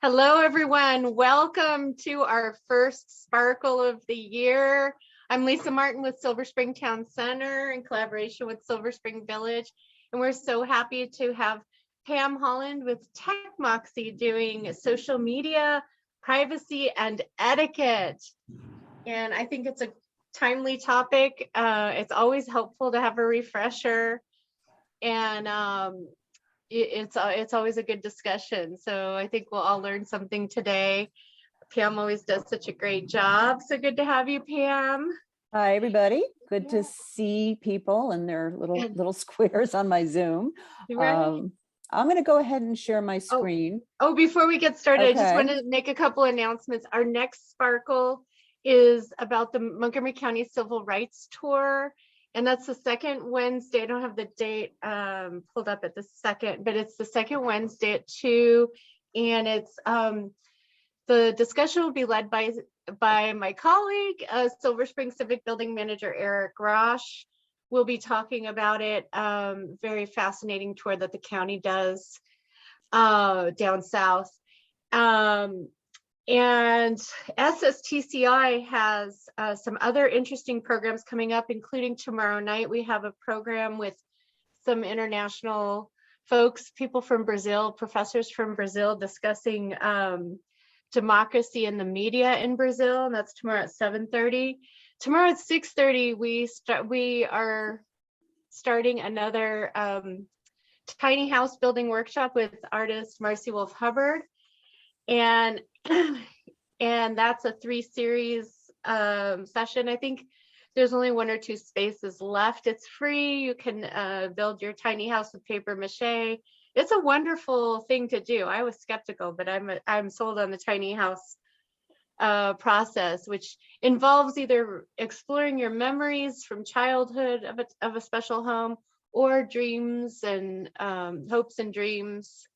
Hello, everyone. Welcome to our first Sparkle of the year. I'm Lisa Martin with Silver Spring Town Center in collaboration with Silver Spring Village. And we're so happy to have Pam Holland with Tech Moxie doing social media, privacy, and etiquette. And I think it's a timely topic. It's always helpful to have a refresher. And it's always a good discussion. So I think we'll all learn something today. Pam always does such a great job. So good to have you, Pam. Hi, everybody. Good to see people and their little squares on my Zoom. Right. I'm going to go ahead and share my screen. Oh, before we get started, I just want to make a couple announcements. Our next Sparkle is about the Montgomery County Civil Rights Tour. And that's the second Wednesday. I don't have the date pulled up at the second, but it's the second Wednesday at 2. And it's the discussion will be led by my colleague, Silver Spring Civic Building Manager Eric Rosh. We'll be talking about it. Very fascinating tour that the county does down south. And SSTCI has some other interesting programs coming up, including tomorrow night. We have a program with some international folks, people from Brazil, professors from Brazil, discussing democracy and the media in Brazil. And that's tomorrow at 7:30. Tomorrow at 6:30, we are starting another tiny house building workshop with artist Marcy Wolf Hubbard. And that's a 3-series session. I think there's only 1 or 2 spaces left. It's free. You can build your tiny house with paper mache. It's a wonderful thing to do. I was skeptical, but I'm sold on the tiny house process, which involves either exploring your memories from childhood of a special home, or dreams and hopes and dreams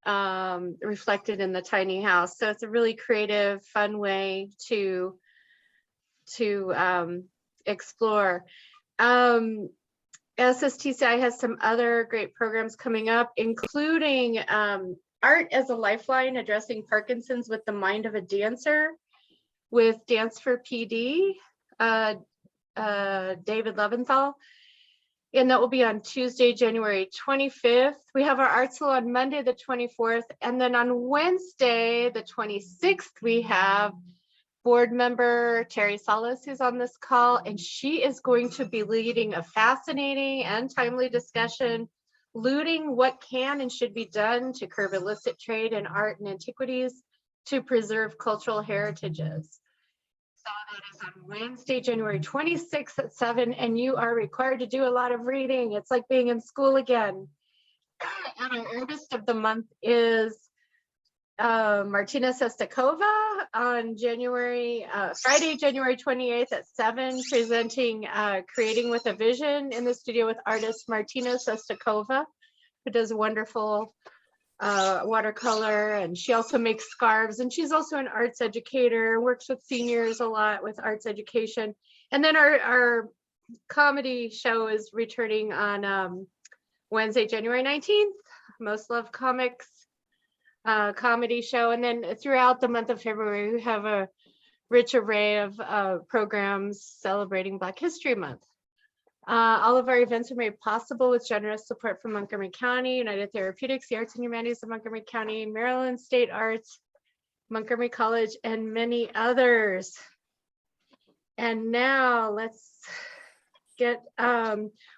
reflected in the tiny house. So it's a really creative, fun way to explore. SSTCI has some other great programs coming up, including Art as a Lifeline, addressing Parkinson's with the mind of a dancer, with Dance for PD, David Leventhal. And that will be on Tuesday, January 25th. We have our art salon Monday, the 24th. And then on Wednesday, the 26th, we have board member Terry Salas, who's on this call. And she is going to be leading a fascinating and timely discussion, looting what can and should be done to curb illicit trade in art and antiquities to preserve cultural heritages. So that is on Wednesday, January 26th at 7, and you are required to do a lot of reading. It's like being in school again. And our artist of the month is Martina Sestakova on Friday, January 28th at 7, presenting Creating with a Vision in the studio with artist Martina Sestakova, who does wonderful watercolor, and she also makes scarves, and she's also an arts educator, works with seniors a lot with arts education. And then our comedy show is returning on Wednesday, January 19th, Most Loved Comics comedy show. And then throughout the month of February, we have a rich array of programs celebrating Black History Month. All of our events are made possible with generous support from Montgomery County, United Therapeutics, the Arts and Humanities of Montgomery County, Maryland State Arts, Montgomery College, and many others. And now let's get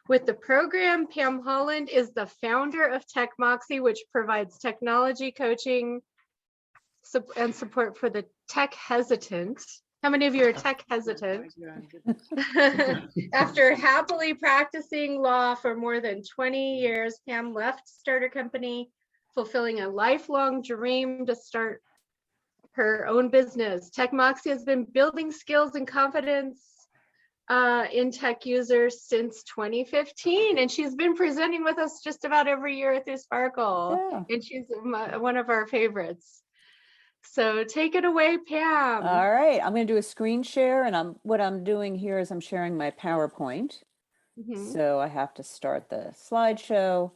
with the program. Pam Holland is the founder of Tech Moxie, which provides technology coaching and support for the tech hesitant. How many of you are tech hesitant? After happily practicing law for more than 20 years, Pam left to start her company, fulfilling a lifelong dream to start her own business. Tech Moxie has been building skills and confidence in tech users since 2015, and she's been presenting with us just about every year at this Sparkle. Yeah. And she's one of our favorites. So take it away, Pam. All right, I'm going to do a screen share, and what I'm doing here is I'm sharing my PowerPoint. So I have to start the slideshow.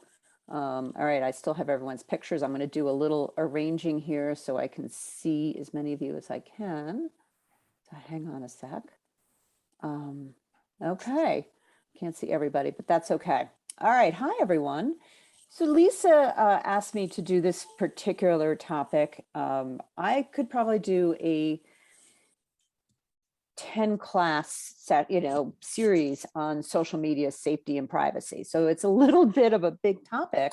All right, I still have everyone's pictures. I'm going to do a little arranging here so I can see as many of you as I can. So hang on a sec. Okay, can't see everybody, but that's okay. All right, hi everyone. So Lisa asked me to do this particular topic. I could probably do a 10 class set, series on social media safety and privacy. So it's a little bit of a big topic,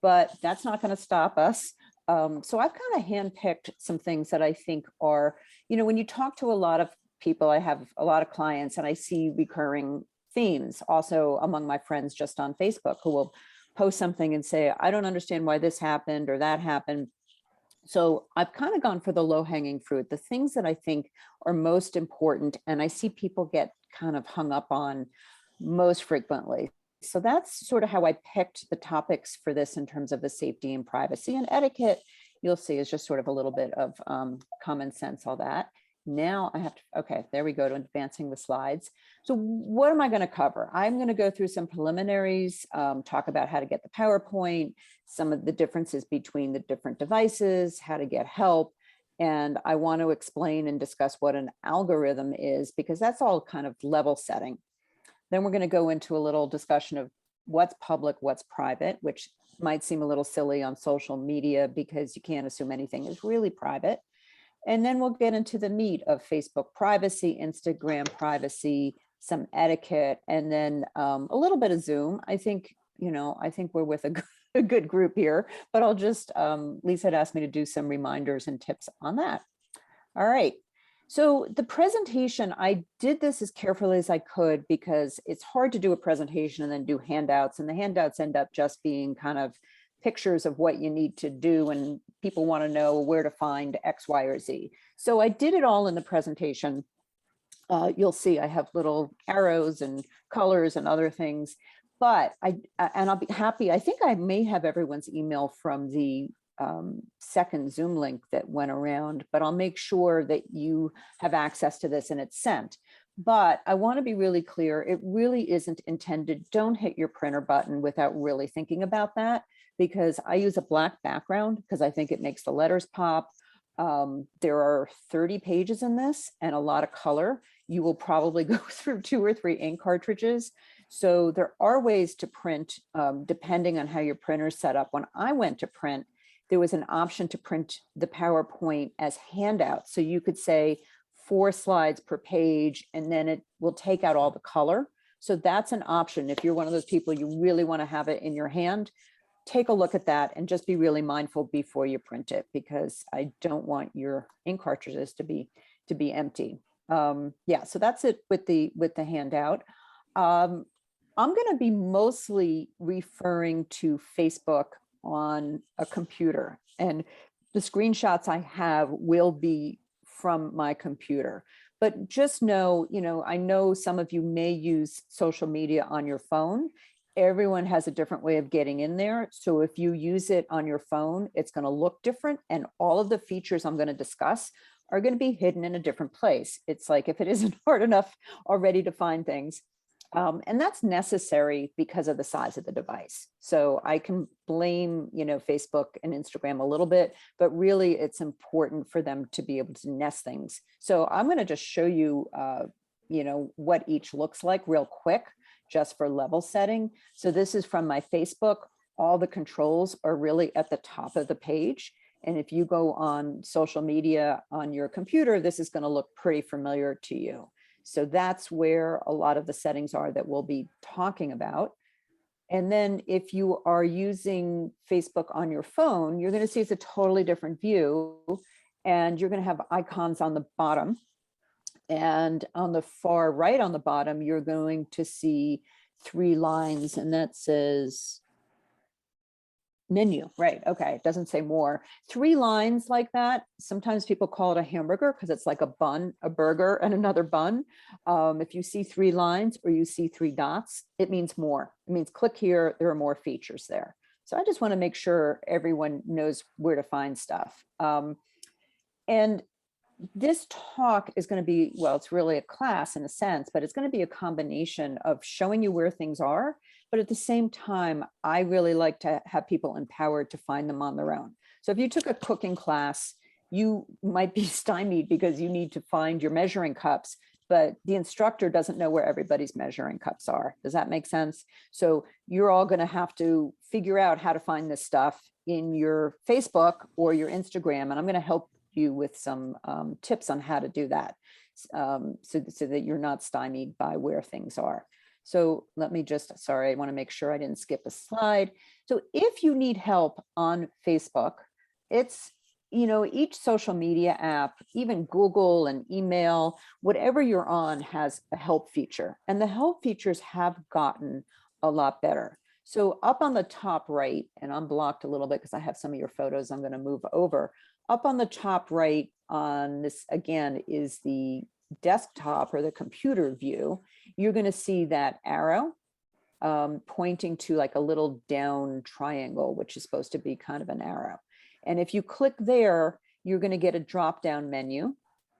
but that's not going to stop us. So I've kind of handpicked some things that I think are, when you talk to a lot of people, I have a lot of clients and I see recurring themes also among my friends just on Facebook who will post something and say, I don't understand why this happened or that happened. So I've kind of gone for the low hanging fruit, the things that I think are most important. And I see people get kind of hung up on most frequently. So that's sort of how I picked the topics for this in terms of the safety and privacy. And etiquette, you'll see, is just sort of a little bit of common sense, all that. Now I have to, okay, there we go to advancing the slides. So what am I going to cover? I'm going to go through some preliminaries, talk about how to get the PowerPoint, some of the differences between the different devices, how to get help. And I want to explain and discuss what an algorithm is, because that's all kind of level setting. Then we're going to go into a little discussion of what's public, what's private, which might seem a little silly on social media because you can't assume anything is really private. And then we'll get into the meat of Facebook privacy, Instagram privacy, some etiquette, and then a little bit of Zoom. I think we're with a good group here, but I'll just, Lisa had asked me to do some reminders and tips on that. All right. So the presentation, I did this as carefully as I could because it's hard to do a presentation and then do handouts, and the handouts end up just being kind of pictures of what you need to do, and people want to know where to find X, Y, or Z. So I did it all in the presentation. You'll see I have little arrows and colors and other things, but I'll be happy. I think I may have everyone's email from the second Zoom link that went around, but I'll make sure that you have access to this and it's sent. But I want to be really clear, it really isn't intended. Don't hit your printer button without really thinking about that, because I use a black background because I think it makes the letters pop. There are 30 pages in this and a lot of color. You will probably go through 2 or 3 ink cartridges. So there are ways to print depending on how your printer is set up. When I went to print, there was an option to print the PowerPoint as handouts. So you could say 4 slides per page, and then it will take out all the color. So that's an option. If you're one of those people, you really want to have it in your hand, take a look at that and just be really mindful before you print it, because I don't want your ink cartridges to be empty. Yeah, so that's it with the handout. I'm going to be mostly referring to Facebook on a computer, and the screenshots I have will be from my computer. But just know, I know some of you may use social media on your phone. Everyone has a different way of getting in there. So if you use it on your phone, it's going to look different. And all of the features I'm going to discuss are going to be hidden in a different place. It's like if it isn't hard enough already to find things. And that's necessary because of the size of the device. So I can blame, Facebook and Instagram a little bit, but really it's important for them to be able to nest things. So I'm going to just show you, what each looks like real quick, just for level setting. So this is from my Facebook. All the controls are really at the top of the page. And if you go on social media on your computer, this is going to look pretty familiar to you. So that's where a lot of the settings are that we'll be talking about. And then if you are using Facebook on your phone, you're going to see it's a totally different view, and you're going to have icons on the bottom. And on the far right on the bottom, you're going to see 3 lines, and that says menu, right? Okay, it doesn't say more. 3 lines like that. Sometimes people call it a hamburger because it's like a bun, a burger, and another bun. If you see 3 lines or you see 3 dots, it means more. It means click here, there are more features there. So I just want to make sure everyone knows where to find stuff. And this talk is going to be, well, it's really a class in a sense, but it's going to be a combination of showing you where things are, But at the same time, I really like to have people empowered to find them on their own. So if you took a cooking class, you might be stymied because you need to find your measuring cups, but the instructor doesn't know where everybody's measuring cups are. Does that make sense? So you're all going to have to figure out how to find this stuff in your Facebook or your Instagram. And I'm going to help you with some tips on how to do that, so that you're not stymied by where things are. So let me just, sorry, I want to make sure I didn't skip a slide. So if you need help on Facebook, it's, you know, each social media app, even Google and email, whatever you're on has a help feature. And the help features have gotten a lot better. So up on the top right, and I'm blocked a little bit because I have some of your photos I'm going to move over. Up on the top right on this, again, is the desktop or the computer view. You're going to see that arrow pointing to like a little down triangle, which is supposed to be kind of an arrow. And if you click there, you're going to get a drop down menu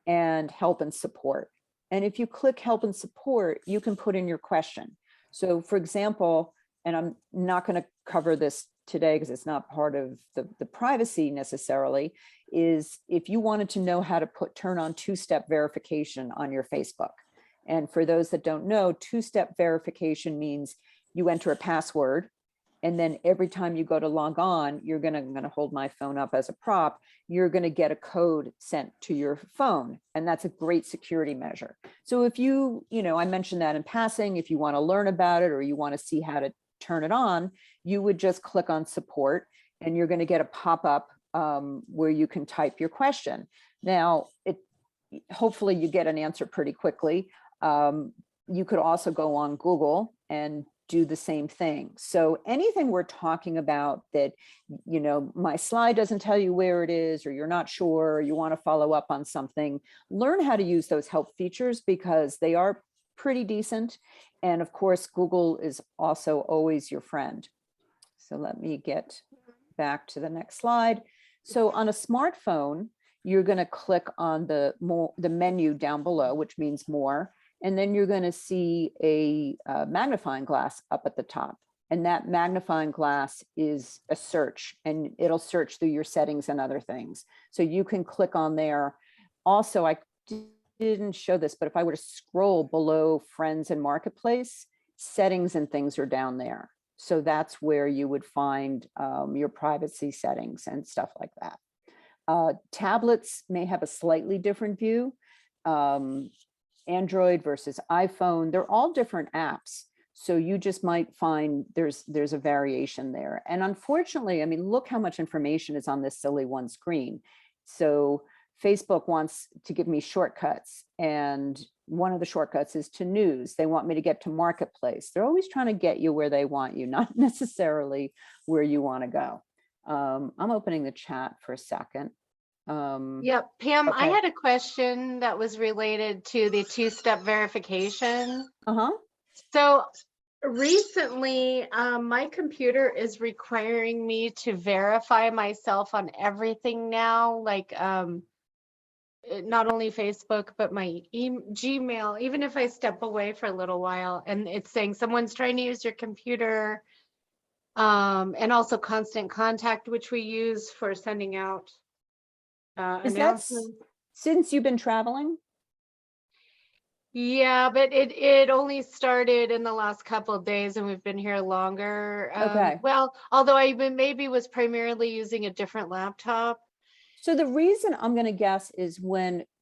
and help and support. And if you click help and support, you can put in your question. So for example, and I'm not going to cover this today because it's not part of the privacy necessarily, is if you wanted to know how to turn on two-step verification on your Facebook. And for those that don't know, two-step verification means you enter a password, and then every time you go to log on, I'm gonna hold my phone up as a prop, you're gonna get a code sent to your phone. And that's a great security measure. So if I mentioned that in passing, if you wanna learn about it or you wanna see how to turn it on, you would just click on support and you're gonna get a pop-up where you can type your question. Now, hopefully you get an answer pretty quickly. You could also go on Google and do the same thing. So anything we're talking about that, my slide doesn't tell you where it is, or you're not sure, or you want to follow up on something, learn how to use those help features because they are pretty decent. And of course, Google is also always your friend. So let me get back to the next slide. So on a smartphone, you're going to click on the menu down below, which means more. And then you're going to see a magnifying glass up at the top. And that magnifying glass is a search, and it'll search through your settings and other things. So you can click on there. Also, I didn't show this, but if I were to scroll below Friends and Marketplace, settings and things are down there. So that's where you would find your privacy settings and stuff like that. Tablets may have a slightly different view. Android versus iPhone, they're all different apps. So you just might find there's a variation there. And unfortunately, I mean, look how much information is on this silly one screen. So Facebook wants to give me shortcuts, and one of the shortcuts is to news. They want me to get to Marketplace. They're always trying to get you where they want you, not necessarily where you want to go. I'm opening the chat for a second. Yep, Pam, okay. I had a question that was related to the two-step verification. So recently, my computer is requiring me to verify myself on everything now, like not only Facebook, but my Gmail, even if I step away for a little while, and it's saying someone's trying to use your computer, and also Constant Contact, which we use for sending out Is that announcements. since you've been traveling? Yeah, but it only started in the last couple of days, and we've been here longer. Okay. Well, although I maybe was primarily using a different laptop. So the reason I'm going to guess is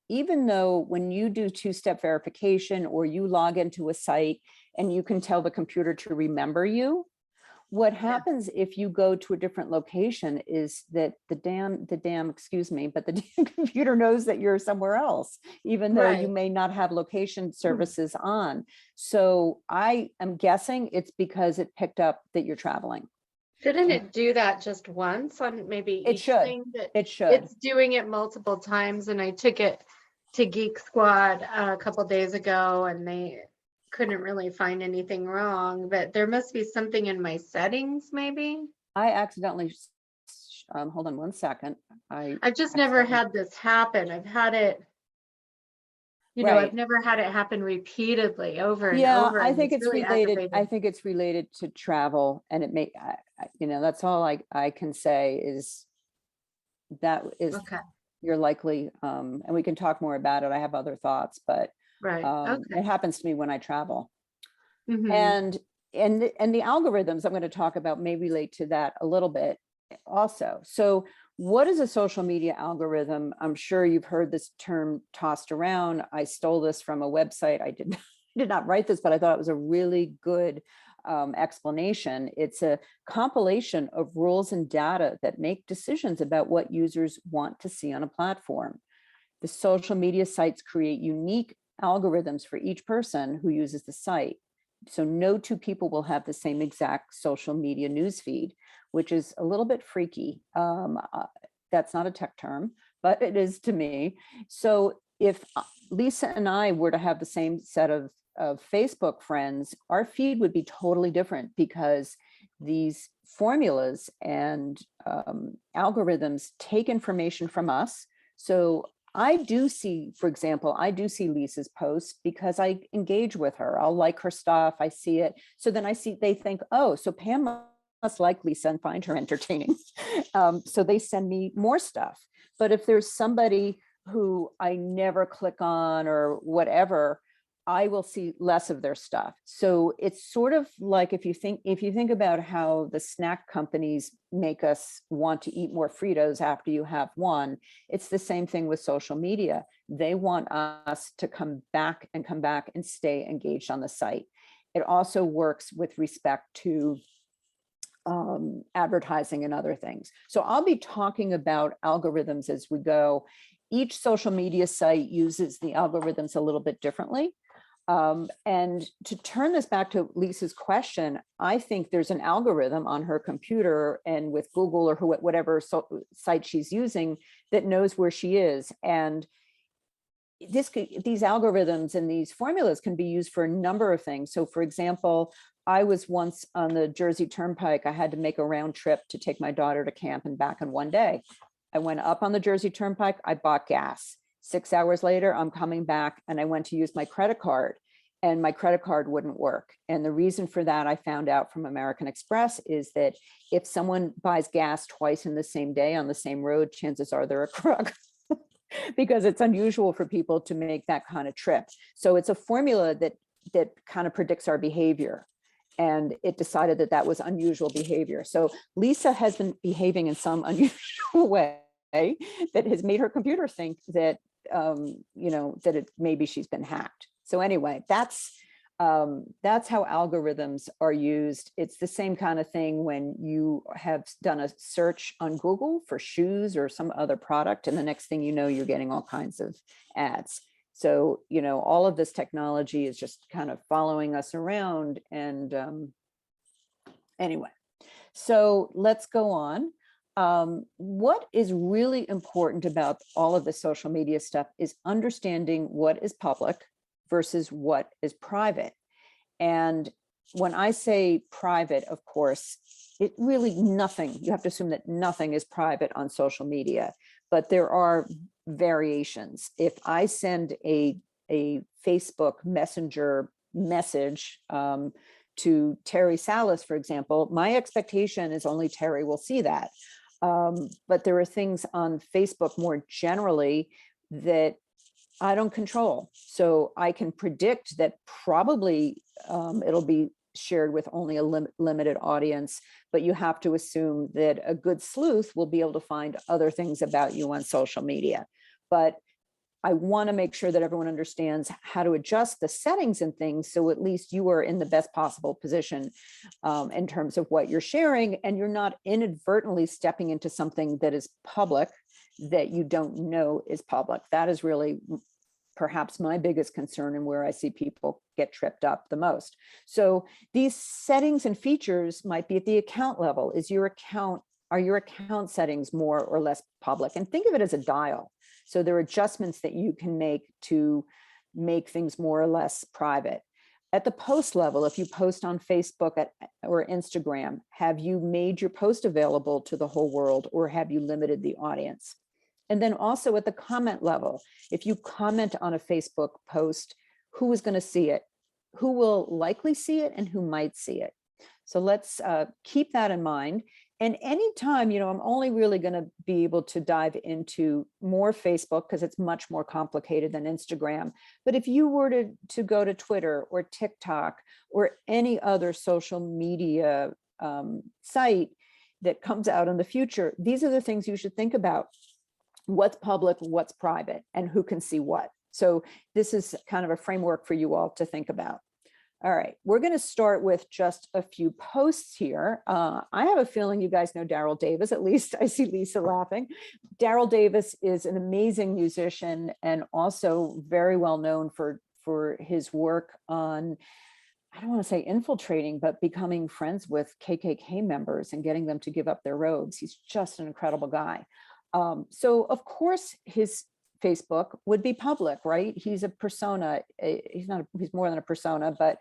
even though when you do two-step verification or you log into a site and you can tell the computer to remember you, what happens if you go to a different location is that the damn computer knows that you're somewhere else, even though you may not have location services on. So I am guessing it's because it picked up that you're traveling. Shouldn't it do that just once on maybe each thing? It should. It's doing it multiple times, and I took it to Geek Squad a couple days ago, and they couldn't really find anything wrong, but there must be something in my settings maybe. I accidentally, hold on one second. I've just never had this happen. I've had it You know, I've Right. never had it happen repeatedly over and Yeah, over, I and think it's it's really related. I aggravating. think it's related to travel, and it may, you know, that's all I can say is that is Okay, you're likely, and we can talk more about it. I have other thoughts, but right, it okay. happens to me when I travel. Hmm. And the algorithms I'm going to talk about may relate to that a little bit also. So what is a social media algorithm? I'm sure you've heard this term tossed around. I stole this from a website. I did did not write this, but I thought it was a really good explanation. It's a compilation of rules and data that make decisions about what users want to see on a platform. The social media sites create unique algorithms for each person who uses the site. So no two people will have the same exact social media newsfeed, which is a little bit freaky. That's not a tech term, but it is to me. So if Lisa and I were to have the same set of Facebook friends, our feed would be totally different because these formulas and algorithms take information from us. So I do see, for example, I do see Lisa's posts because I engage with her. I'll like her stuff. I see it. So then I see, they think, oh, so Pam must like Lisa and find her entertaining. So they send me more stuff. But if there's somebody who I never click on or whatever, I will see less of their stuff. So it's sort of like if you think about how the snack companies make us want to eat more Fritos after you have one, it's the same thing with social media. They want us to come back and stay engaged on the site. It also works with respect to advertising and other things. So I'll be talking about algorithms as we go. Each social media site uses the algorithms a little bit differently. And to turn this back to Lisa's question, I think there's an algorithm on her computer and with Google or whatever site she's using that knows where she is. And these algorithms and these formulas can be used for a number of things. So for example, I was once on the Jersey Turnpike. I had to make a round trip to take my daughter to camp and back in one day. I went up on the Jersey Turnpike, I bought gas. 6 hours later, I'm coming back and I went to use my credit card and my credit card wouldn't work. And the reason for that, I found out from American Express, is that if someone buys gas twice in the same day on the same road, chances are they're a crook. Because it's unusual for people to make that kind of trip. So it's a formula that kind of predicts our behavior. And it decided that that was unusual behavior. So Lisa has been behaving in some unusual way that has made her computer think that, that maybe she's been hacked. So anyway, that's how algorithms are used. It's the same kind of thing when you have done a search on Google for shoes or some other product, and the next thing you know, you're getting all kinds of ads. So, all of this technology is just kind of following us around. And anyway, so let's go on. What is really important about all of the social media stuff is understanding what is public versus what is private. And when I say private, of course, it really nothing, you have to assume that nothing is private on social media, but there are variations. If I send a Facebook Messenger message to Terry Salas, for example, my expectation is only Terry will see that. But there are things on Facebook more generally that I don't control. So I can predict that probably it'll be shared with only a limited audience, but you have to assume that a good sleuth will be able to find other things about you on social media. But I want to make sure that everyone understands how to adjust the settings and things, so at least you are in the best possible position in terms of what you're sharing, and you're not inadvertently stepping into something that is public that you don't know is public. That is really perhaps my biggest concern and where I see people get tripped up the most. So these settings and features might be at the account level. Are your account settings more or less public? And think of it as a dial. So there are adjustments that you can make to make things more or less private. At the post level, if you post on Facebook or Instagram, have you made your post available to the whole world, or have you limited the audience? And then also at the comment level, if you comment on a Facebook post, who is going to see it? Who will likely see it and who might see it? So let's keep that in mind. And anytime, I'm only really going to be able to dive into more Facebook because it's much more complicated than Instagram. But if you were to go to Twitter or TikTok or any other social media site that comes out in the future, these are the things you should think about. What's public, what's private, and who can see what. So this is kind of a framework for you all to think about. All right, we're going to start with just a few posts here. I have a feeling you guys know Darryl Davis, at least I see Lisa laughing. Darryl Davis is an amazing musician and also very well known for his work on, I don't want to say infiltrating, but becoming friends with KKK members and getting them to give up their robes. He's just an incredible guy. So of course his Facebook would be public, right? He's a persona. He's more than a persona, but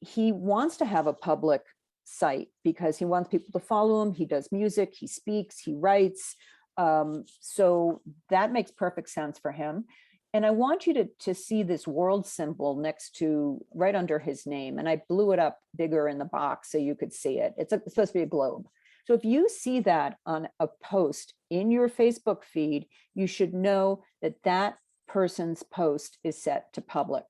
he wants to have a public site because he wants people to follow him. He does music, he speaks, he writes. So that makes perfect sense for him. And I want you to see this world symbol next to, right under his name. And I blew it up bigger in the box so you could see it. It's supposed to be a globe. So if you see that on a post in your Facebook feed, you should know that that person's post is set to public.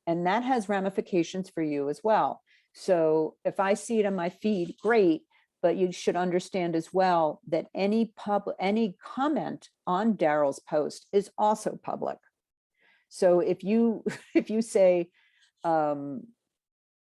And that has ramifications for you as well. So if I see it on my feed, great, but you should understand as well that any comment on Darryl's post is also public. So if you say,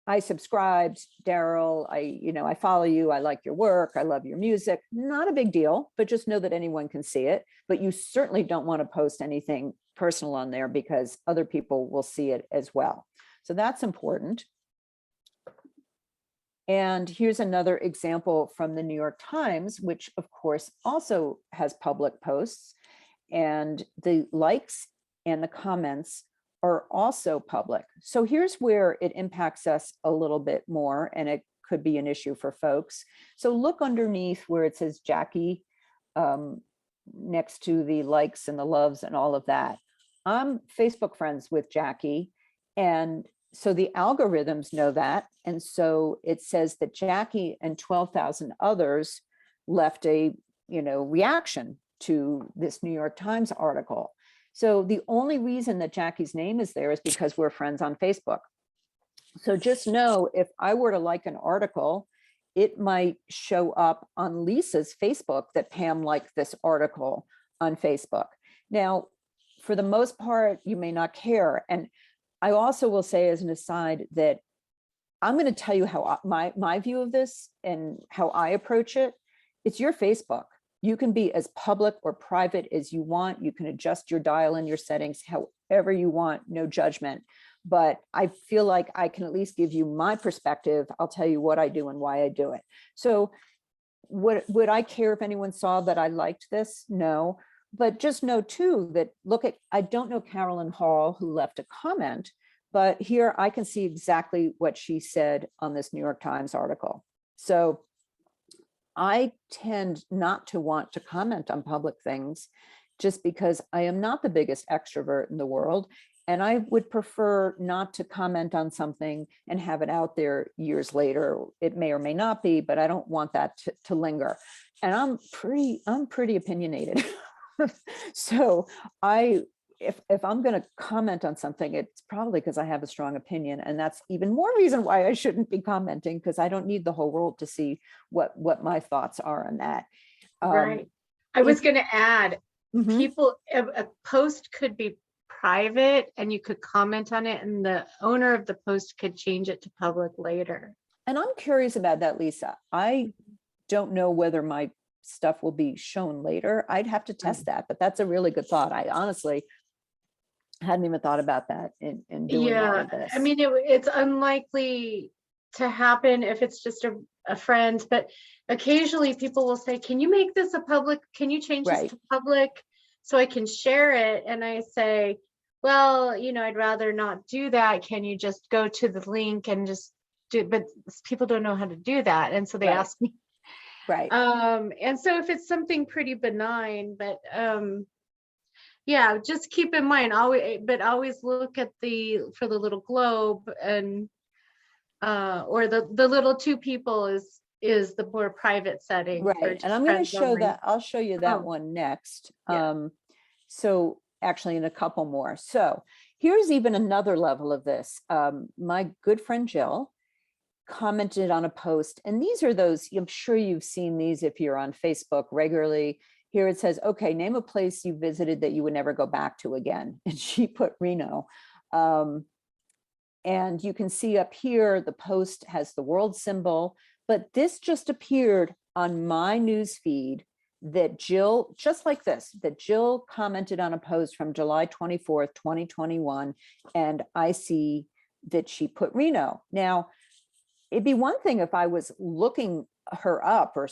I subscribed, Darryl, I follow you, I like your work, I love your music, not a big deal, but just know that anyone can see it. But you certainly don't want to post anything personal on there because other people will see it as well. So that's important. And here's another example from the New York Times, which of course also has public posts, and the likes and the comments are also public. So here's where it impacts us a little bit more, and it could be an issue for folks. So look underneath where it says Jackie, next to the likes and the loves and all of that. I'm Facebook friends with Jackie, and so the algorithms know that. And so it says that Jackie and 12,000 others left a reaction to this New York Times article. So the only reason that Jackie's name is there is because we're friends on Facebook. So just know if I were to like an article, it might show up on Lisa's Facebook that Pam liked this article on Facebook. Now, for the most part, you may not care. And I also will say as an aside that I'm going to tell you how my view of this and how I approach it. It's your Facebook. You can be as public or private as you want. You can adjust your dial in your settings however you want, no judgment. But I feel like I can at least give you my perspective. I'll tell you what I do and why I do it. So would I care if anyone saw that I liked this? No. But just know too that I don't know Carolyn Hall who left a comment, but here I can see exactly what she said on this New York Times article. So I tend not to want to comment on public things just because I am not the biggest extrovert in the world. And I would prefer not to comment on something and have it out there years later. It may or may not be, but I don't want that to linger. And I'm pretty opinionated. So if I'm going to comment on something, it's probably because I have a strong opinion. And that's even more reason why I shouldn't be commenting, because I don't need the whole world to see what my thoughts are on that. Right. I was going to add, a post could be private and you could comment on it and the owner of the post could change it to public later. And I'm curious about that, Lisa. I don't know whether my stuff will be shown later. I'd have to test that, but that's a really good thought. I honestly hadn't even thought about that in doing all of this. I mean, it's unlikely to happen if it's just a friend, but occasionally people will say, can you make this a public, can you change this to public so I can share it? And I say, well, I'd rather not do that. Can you just go to the link and just do it? But people don't know how to do that. And so they ask me. Right. And so if it's something pretty benign, but Yeah, just keep in mind, always look at for the little globe, and or the little two people is the more private setting for Right. just And I'm going to friends show only. that. I'll show you that Oh, one next. yeah. So actually in a couple more. So here's even another level of this. My good friend Jill commented on a post, and these are those, I'm sure you've seen these if you're on Facebook regularly. Here it says, okay, name a place you visited that you would never go back to again. And she put Reno. And you can see up here, the post has the world symbol, but this just appeared on my news feed that Jill, just like this, that Jill commented on a post from July 24th, 2021. And I see that she put Reno. Now, it'd be one thing if I was looking her up, or,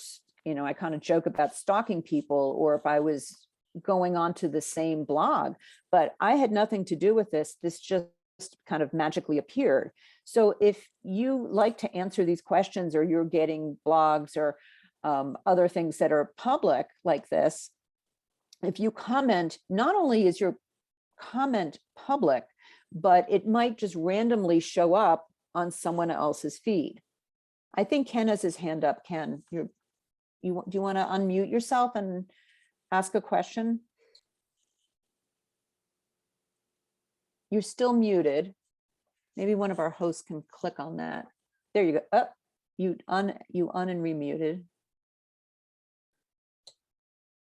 I kind of joke about stalking people, or if I was going on to the same blog, but I had nothing to do with this. This just kind of magically appeared. So if you like to answer these questions, or you're getting blogs or other things that are public like this, if you comment, not only is your comment public, but it might just randomly show up on someone else's feed. I think Ken has his hand up. Ken, do you want to unmute yourself and ask a question? You're still muted. Maybe one of our hosts can click on that. There you go. Oh, you un and remuted.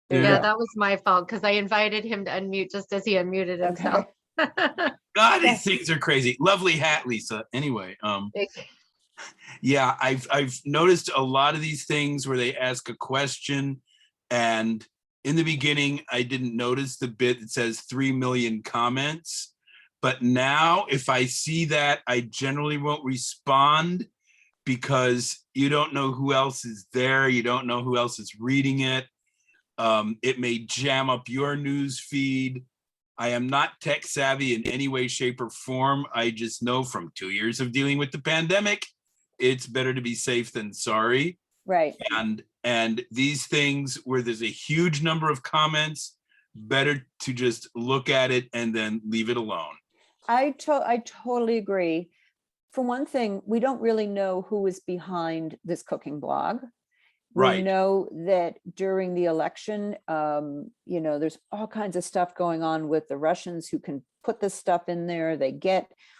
There you Yeah, go. that was my fault because I invited him to unmute just as he unmuted himself. Okay. God, these things are crazy. Lovely hat, Lisa. Anyway, yeah, I've noticed a lot of these things where they ask a question, and in the beginning I didn't notice the bit that says 3 million comments, but now if I see that, I generally won't respond, because you don't know who else is there, you don't know who else is reading it. It may jam up your news feed. I am not tech savvy in any way, shape, or form. I just know from 2 years of dealing with the pandemic, it's better to be safe than sorry. Right. And these things where there's a huge number of comments, better to just look at it and then leave it alone. I totally agree. For one thing, we don't really know who is behind this cooking blog. We Right. know that during the election, there's all kinds of stuff going on with the Russians who can put this stuff in there.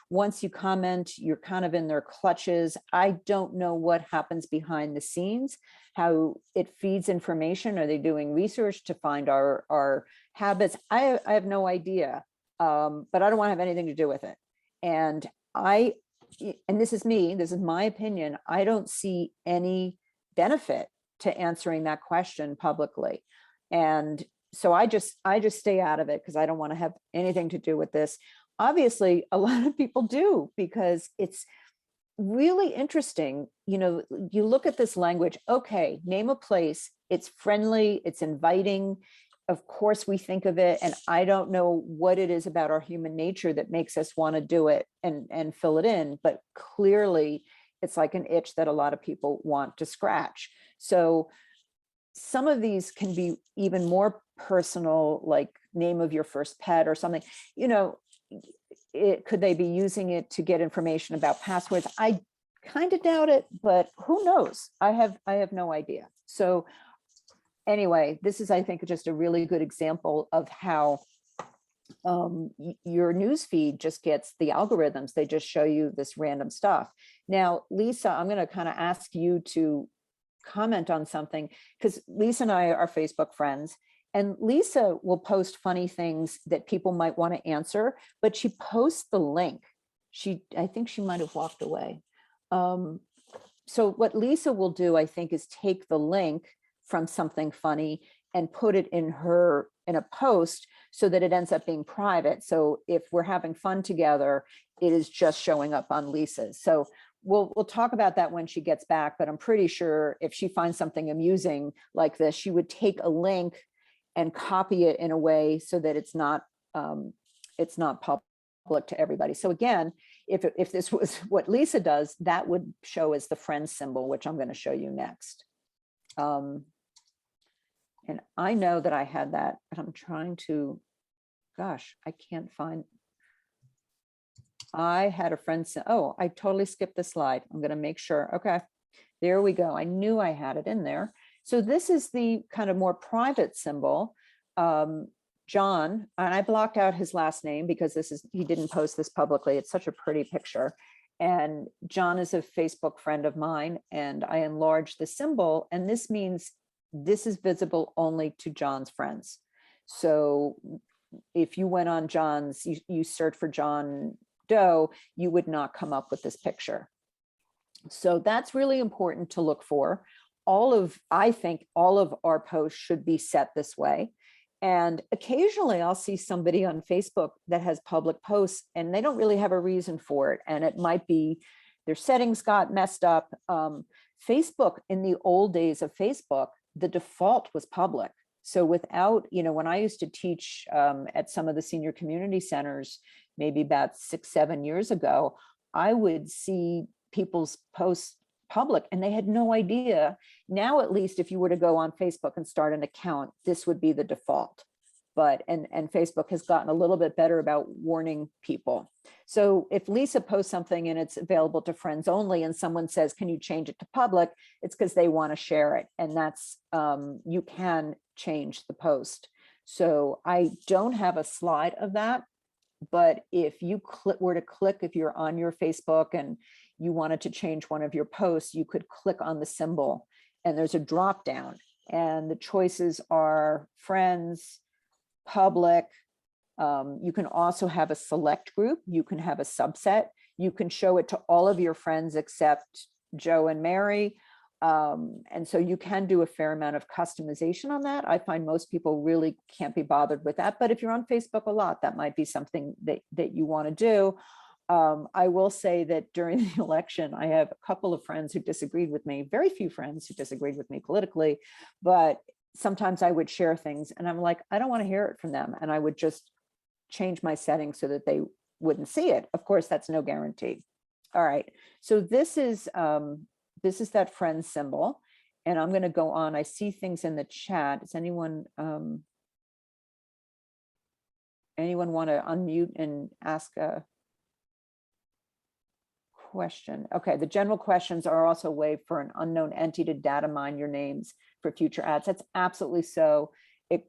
Once you comment, you're kind of in their clutches. I don't know what happens behind the scenes, how it feeds information. Are they doing research to find our habits? I have no idea, but I don't want to have anything to do with it. And this is me, this is my opinion. I don't see any benefit to answering that question publicly. And so I just stay out of it because I don't want to have anything to do with this. Obviously, a lot of people do, because it's really interesting. You look at this language, okay, name a place, it's friendly, it's inviting. Of course, we think of it, and I don't know what it is about our human nature that makes us want to do it and fill it in, but clearly it's like an itch that a lot of people want to scratch. So some of these can be even more personal, like name of your first pet or something. Could they be using it to get information about passwords? I kind of doubt it, but who knows? I have no idea. So anyway, this is, I think, just a really good example of how your news feed just gets the algorithms. They just show you this random stuff. Now, Lisa, I'm going to kind of ask you to comment on something, because Lisa and I are Facebook friends, and Lisa will post funny things that people might want to answer, but she posts the link. I think she might have walked away. So what Lisa will do, I think, is take the link from something funny and put it in a post so that it ends up being private. So if we're having fun together, it is just showing up on Lisa's. So we'll talk about that when she gets back, but I'm pretty sure if she finds something amusing like this, she would take a link and copy it in a way so that it's not public to everybody. So again, if this was what Lisa does, that would show as the friend symbol, which I'm going to show you next. And I know that I had that, but I'm trying to gosh, I can't find. I had a friend say, oh, I totally skipped the slide. I'm going to make sure. Okay, there we go. I knew I had it in there. So this is the kind of more private symbol. John, and I blocked out his last name because he didn't post this publicly. It's such a pretty picture. And John is a Facebook friend of mine, and I enlarged the symbol. And this means this is visible only to John's friends. So if you went on John's, you search for John Doe, you would not come up with this picture. So that's really important to look for. I think all of our posts should be set this way. And occasionally I'll see somebody on Facebook that has public posts and they don't really have a reason for it. And it might be their settings got messed up. Facebook, in the old days of Facebook, the default was public. So without, when I used to teach at some of the senior community centers, maybe about 6-7 years ago, I would see people's posts public and they had no idea. Now, at least if you were to go on Facebook and start an account, this would be the default. But, and Facebook has gotten a little bit better about warning people. So if Lisa posts something and it's available to friends only and someone says, can you change it to public? It's because they want to share it. And that's, you can change the post. So I don't have a slide of that, but if you were to click, if you're on your Facebook and you wanted to change one of your posts, you could click on the symbol and there's a drop down and the choices are friends, public. You can also have a select group. You can have a subset. You can show it to all of your friends except Joe and Mary. And so you can do a fair amount of customization on that. I find most people really can't be bothered with that. But if you're on Facebook a lot, that might be something that you want to do. I will say that during the election, I have a couple of friends who disagreed with me, very few friends who disagreed with me politically, but sometimes I would share things and I'm like, I don't want to hear it from them. And I would just change my settings so that they wouldn't see it. Of course, that's no guarantee. All right. So this is that friend symbol. And I'm going to go on. I see things in the chat. Does anyone want to unmute and ask a question? Okay, the general questions are also a way for an unknown entity to data mine your names for future ads. That's absolutely so. It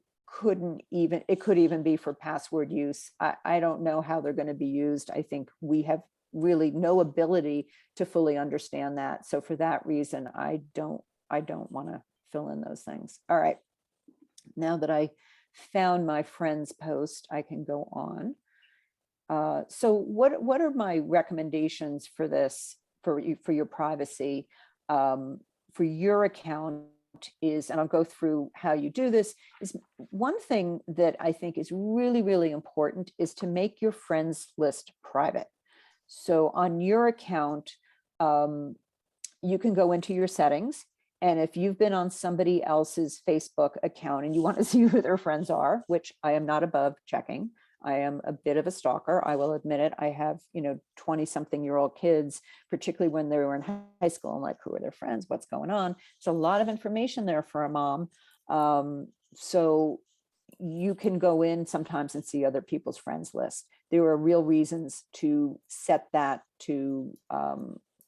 could even be for password use. I don't know how they're going to be used. I think we have really no ability to fully understand that. So for that reason, I don't want to fill in those things. All right. Now that I found my friend's post, I can go on. So what are my recommendations for this, for your privacy, for your account is, and I'll go through how you do this, is one thing that I think is really, really important is to make your friends list private. So on your account, you can go into your settings. And if you've been on somebody else's Facebook account and you want to see who their friends are, which I am not above checking, I am a bit of a stalker. I will admit it. I have, 20-something-year-old kids, particularly when they were in high school. I'm like, who are their friends? What's going on? It's a lot of information there for a mom. So you can go in sometimes and see other people's friends list. There are real reasons to set that to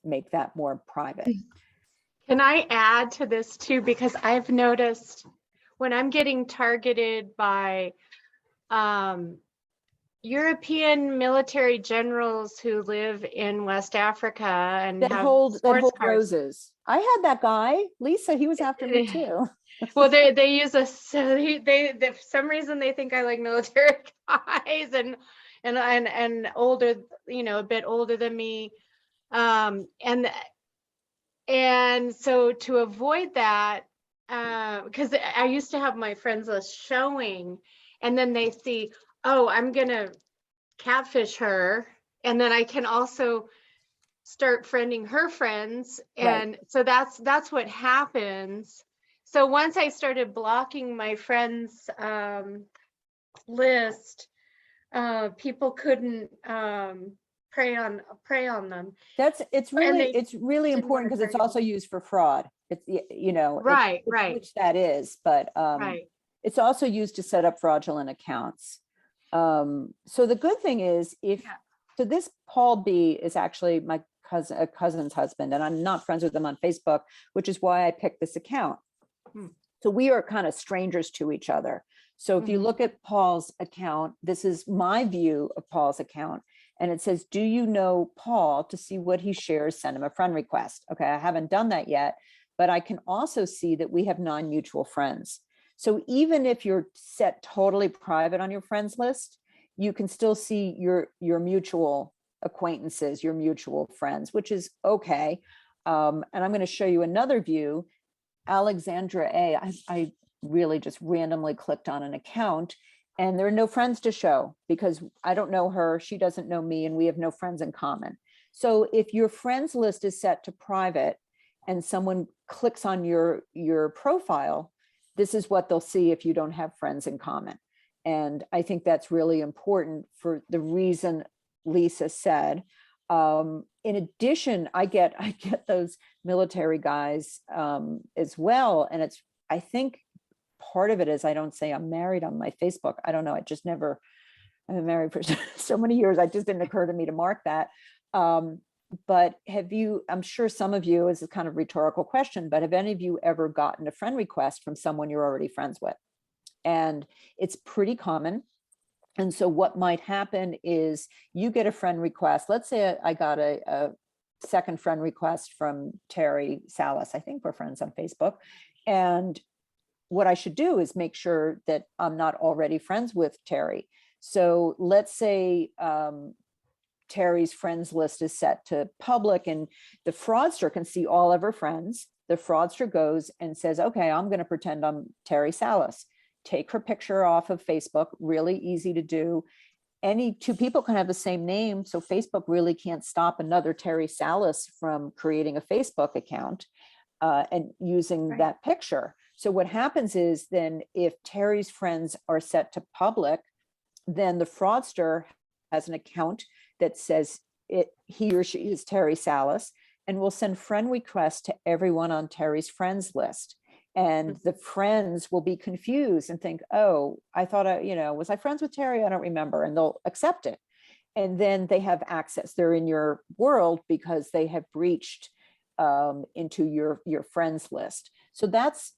make that more private. Can I add to this too? Because I've noticed when I'm getting targeted by European military generals who live in West Africa and that have hold cars. roses. I had that guy, Lisa, he was after me too. Well, they use a, so they for some reason they think I like military guys and older, a bit older than me. And so to avoid that, because I used to have my friends list showing, and then they see, oh, I'm gonna catfish her, and then I can also start friending her friends, and right. So that's what happens. So once I started blocking my friends list, people couldn't prey on them. It's really important because it's also used for fraud. It's right, which that is, but right. It's also used to set up fraudulent accounts. So the good thing is Yeah. so this Paul B is actually my cousin's husband, and I'm not friends with him on Facebook, which is why I picked this account. Hmm. So we are kind of strangers to each other. So if you Mhm. look at Paul's account, this is my view of Paul's account. And it says, do you know Paul? To see what he shares, send him a friend request. Okay, I haven't done that yet, but I can also see that we have non-mutual friends. So even if you're set totally private on your friends list, you can still see your mutual acquaintances, your mutual friends, which is okay. And I'm going to show you another view. Alexandra A, I really just randomly clicked on an account, and there are no friends to show because I don't know her, she doesn't know me, and we have no friends in common. So if your friends list is set to private and someone clicks on your profile, this is what they'll see if you don't have friends in common. And I think that's really important for the reason Lisa said. In addition, I get those military guys as well. And I think part of it is I don't say I'm married on my Facebook. I don't know. I've been married for so many years. It just didn't occur to me to mark that. But I'm sure some of you, this is kind of rhetorical question, but have any of you ever gotten a friend request from someone you're already friends with? And it's pretty common. And so what might happen is you get a friend request. Let's say I got a second friend request from Terry Salas. I think we're friends on Facebook. And what I should do is make sure that I'm not already friends with Terry. So let's say Terry's friends list is set to public and the fraudster can see all of her friends. The fraudster goes and says, okay, I'm going to pretend I'm Terry Salas. Take her picture off of Facebook, really easy to do. Any two people can have the same name, so Facebook really can't stop another Terry Salas from creating a Facebook account and using Right. that picture. So what happens is then if Terry's friends are set to public, then the fraudster has an account that says he or she is Terry Salas and will send friend requests to everyone on Terry's friends list. And the friends will be confused and think, oh, I thought, was I friends with Terry? I don't remember. And they'll accept it. And then they have access. They're in your world because they have breached into your friends list. So that's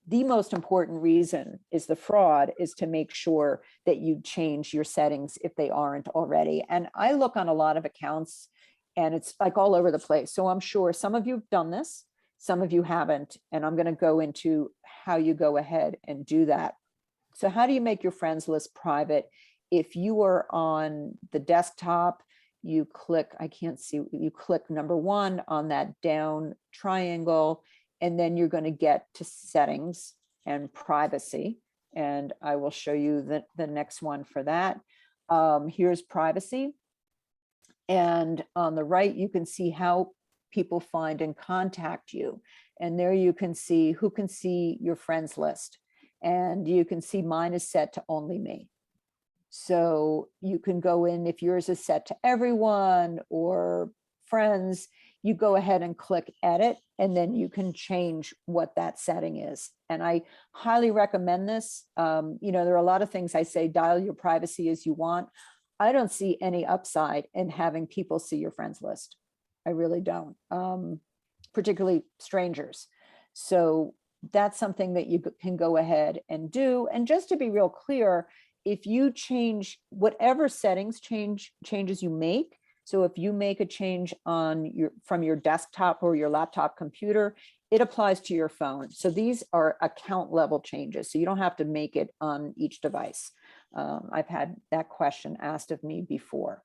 the most important reason is the fraud is to make sure that you change your settings if they aren't already. And I look on a lot of accounts and it's like all over the place. So I'm sure some of you have done this. Some of you haven't, and I'm going to go into how you go ahead and do that. So how do you make your friends list private? If you are on the desktop, you click, I can't see, you click number one on that down triangle, and then you're going to get to settings and privacy. And I will show you the next one for that. Here's privacy. And on the right, you can see how people find and contact you. And there you can see who can see your friends list. And you can see mine is set to only me. So you can go in, if yours is set to everyone or friends, you go ahead and click edit, and then you can change what that setting is. And I highly recommend this. There are a lot of things I say, dial your privacy as you want. I don't see any upside in having people see your friends list. I really don't, particularly strangers. So that's something that you can go ahead and do. And just to be real clear, if you change whatever settings changes you make, so if you make a change from your desktop or your laptop computer, it applies to your phone. So these are account level changes. So you don't have to make it on each device. I've had that question asked of me before.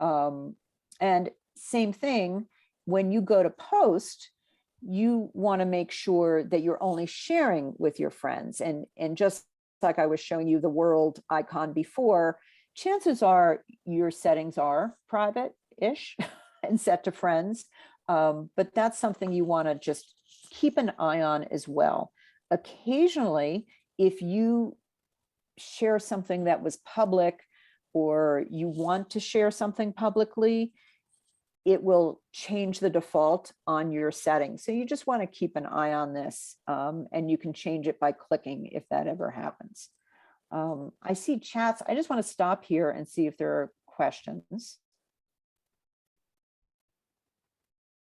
And same thing, when you go to post, you want to make sure that you're only sharing with your friends. And just like I was showing you the world icon before, chances are your settings are private-ish and set to friends. But that's something you want to just keep an eye on as well. Occasionally, if you share something that was public or you want to share something publicly, it will change the default on your settings. So you just want to keep an eye on this, and you can change it by clicking if that ever happens. I see chats. I just want to stop here and see if there are questions.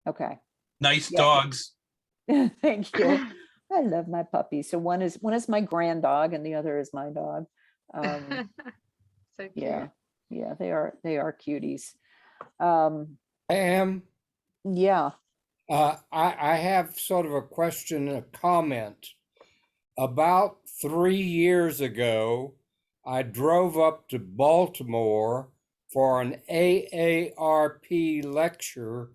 Okay. Nice Yeah. dogs. Thank you. I love my puppies. So one is my grand dog and the other is my dog. So Yeah, cute. yeah, they are cuties. Pam, Yeah. I have sort of a question and a comment. About 3 years ago, I drove up to Baltimore for an AARP lecture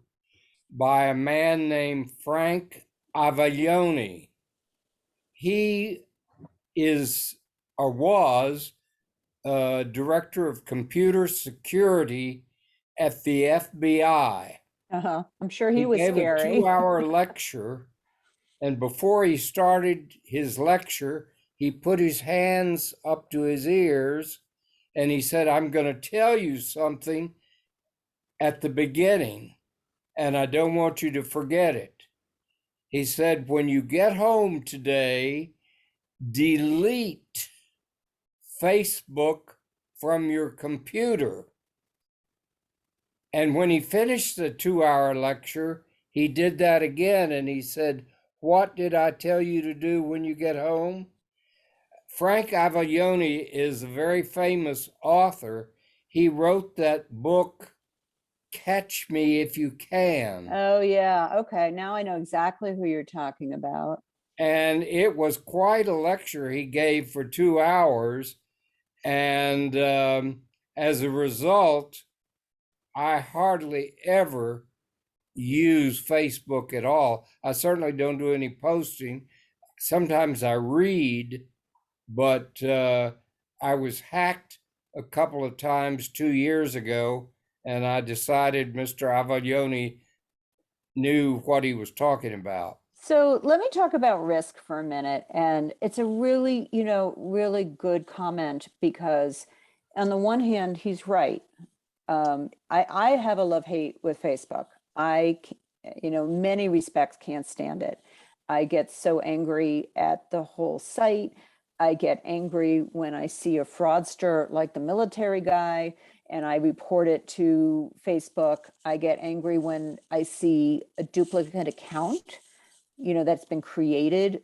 by a man named Frank Avalone. He is or was director of computer security at the FBI. I'm sure he He was gave a scary. 2-hour lecture, and before he started his lecture, he put his hands up to his ears and he said, I'm going to tell you something at the beginning, and I don't want you to forget it. He said, when you get home today, delete Facebook from your computer. And when he finished the 2-hour lecture, he did that again. And he said, what did I tell you to do when you get home? Frank Avalone is a very famous author. He wrote that book, Catch Me If You Can. Oh yeah. Okay. Now I know exactly who you're talking about. And it was quite a lecture he gave for 2 hours. And as a result, I hardly ever use Facebook at all. I certainly don't do any posting. Sometimes I read, but I was hacked a couple of times 2 years ago, and I decided Mr. Avalone knew what he was talking about. So let me talk about risk for a minute. And it's a really, really good comment because on the one hand, he's right. I have a love-hate with Facebook. Many respects can't stand it. I get so angry at the whole site. I get angry when I see a fraudster like the military guy and I report it to Facebook. I get angry when I see a duplicate account, that's been created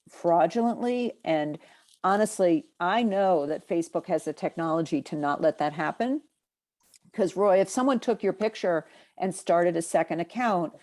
fraudulently. And honestly, I know that Facebook has the technology to not let that happen. Because Roy, if someone took your picture and started a second account,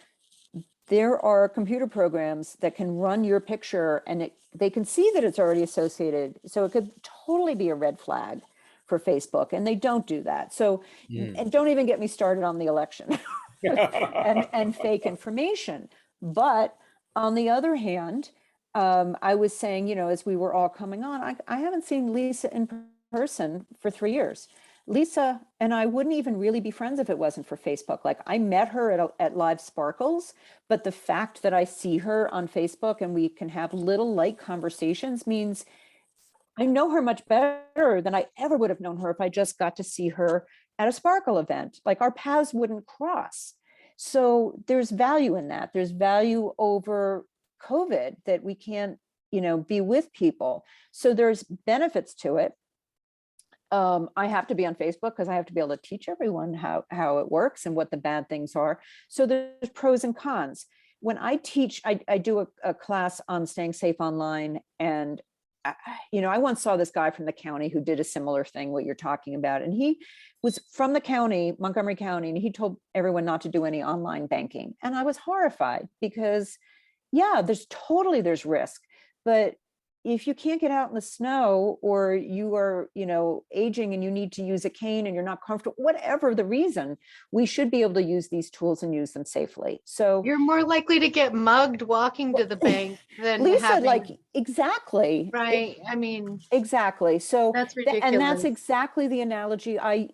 there are computer programs that can run your picture and they can see that it's already associated. So it could totally be a red flag for Facebook, and they don't do that. So, and don't even get me started on the election and fake information. But on the other hand, I was saying, as we were all coming on, I haven't seen Lisa in person for 3 years. Lisa and I wouldn't even really be friends if it wasn't for Facebook. Like I met her at Live Sparkles, but the fact that I see her on Facebook and we can have little light conversations means I know her much better than I ever would have known her if I just got to see her at a Sparkle event. Like our paths wouldn't cross. So there's value in that. There's value over COVID that we can't, be with people. So there's benefits to it. I have to be on Facebook because I have to be able to teach everyone how it works and what the bad things are. So there's pros and cons. When I teach, I do a class on staying safe online. And, I once saw this guy from the county who did a similar thing, what you're talking about. And he was from the county, Montgomery County, and he told everyone not to do any online banking. And I was horrified because, yeah, there's risk. But if you can't get out in the snow or you are, aging and you need to use a cane and you're not comfortable, whatever the reason, we should be able to use these tools and use them safely. So You're more likely to get mugged walking to the bank than Lisa, having, exactly. right? I mean, Exactly. So that's and ridiculous. that's exactly the analogy I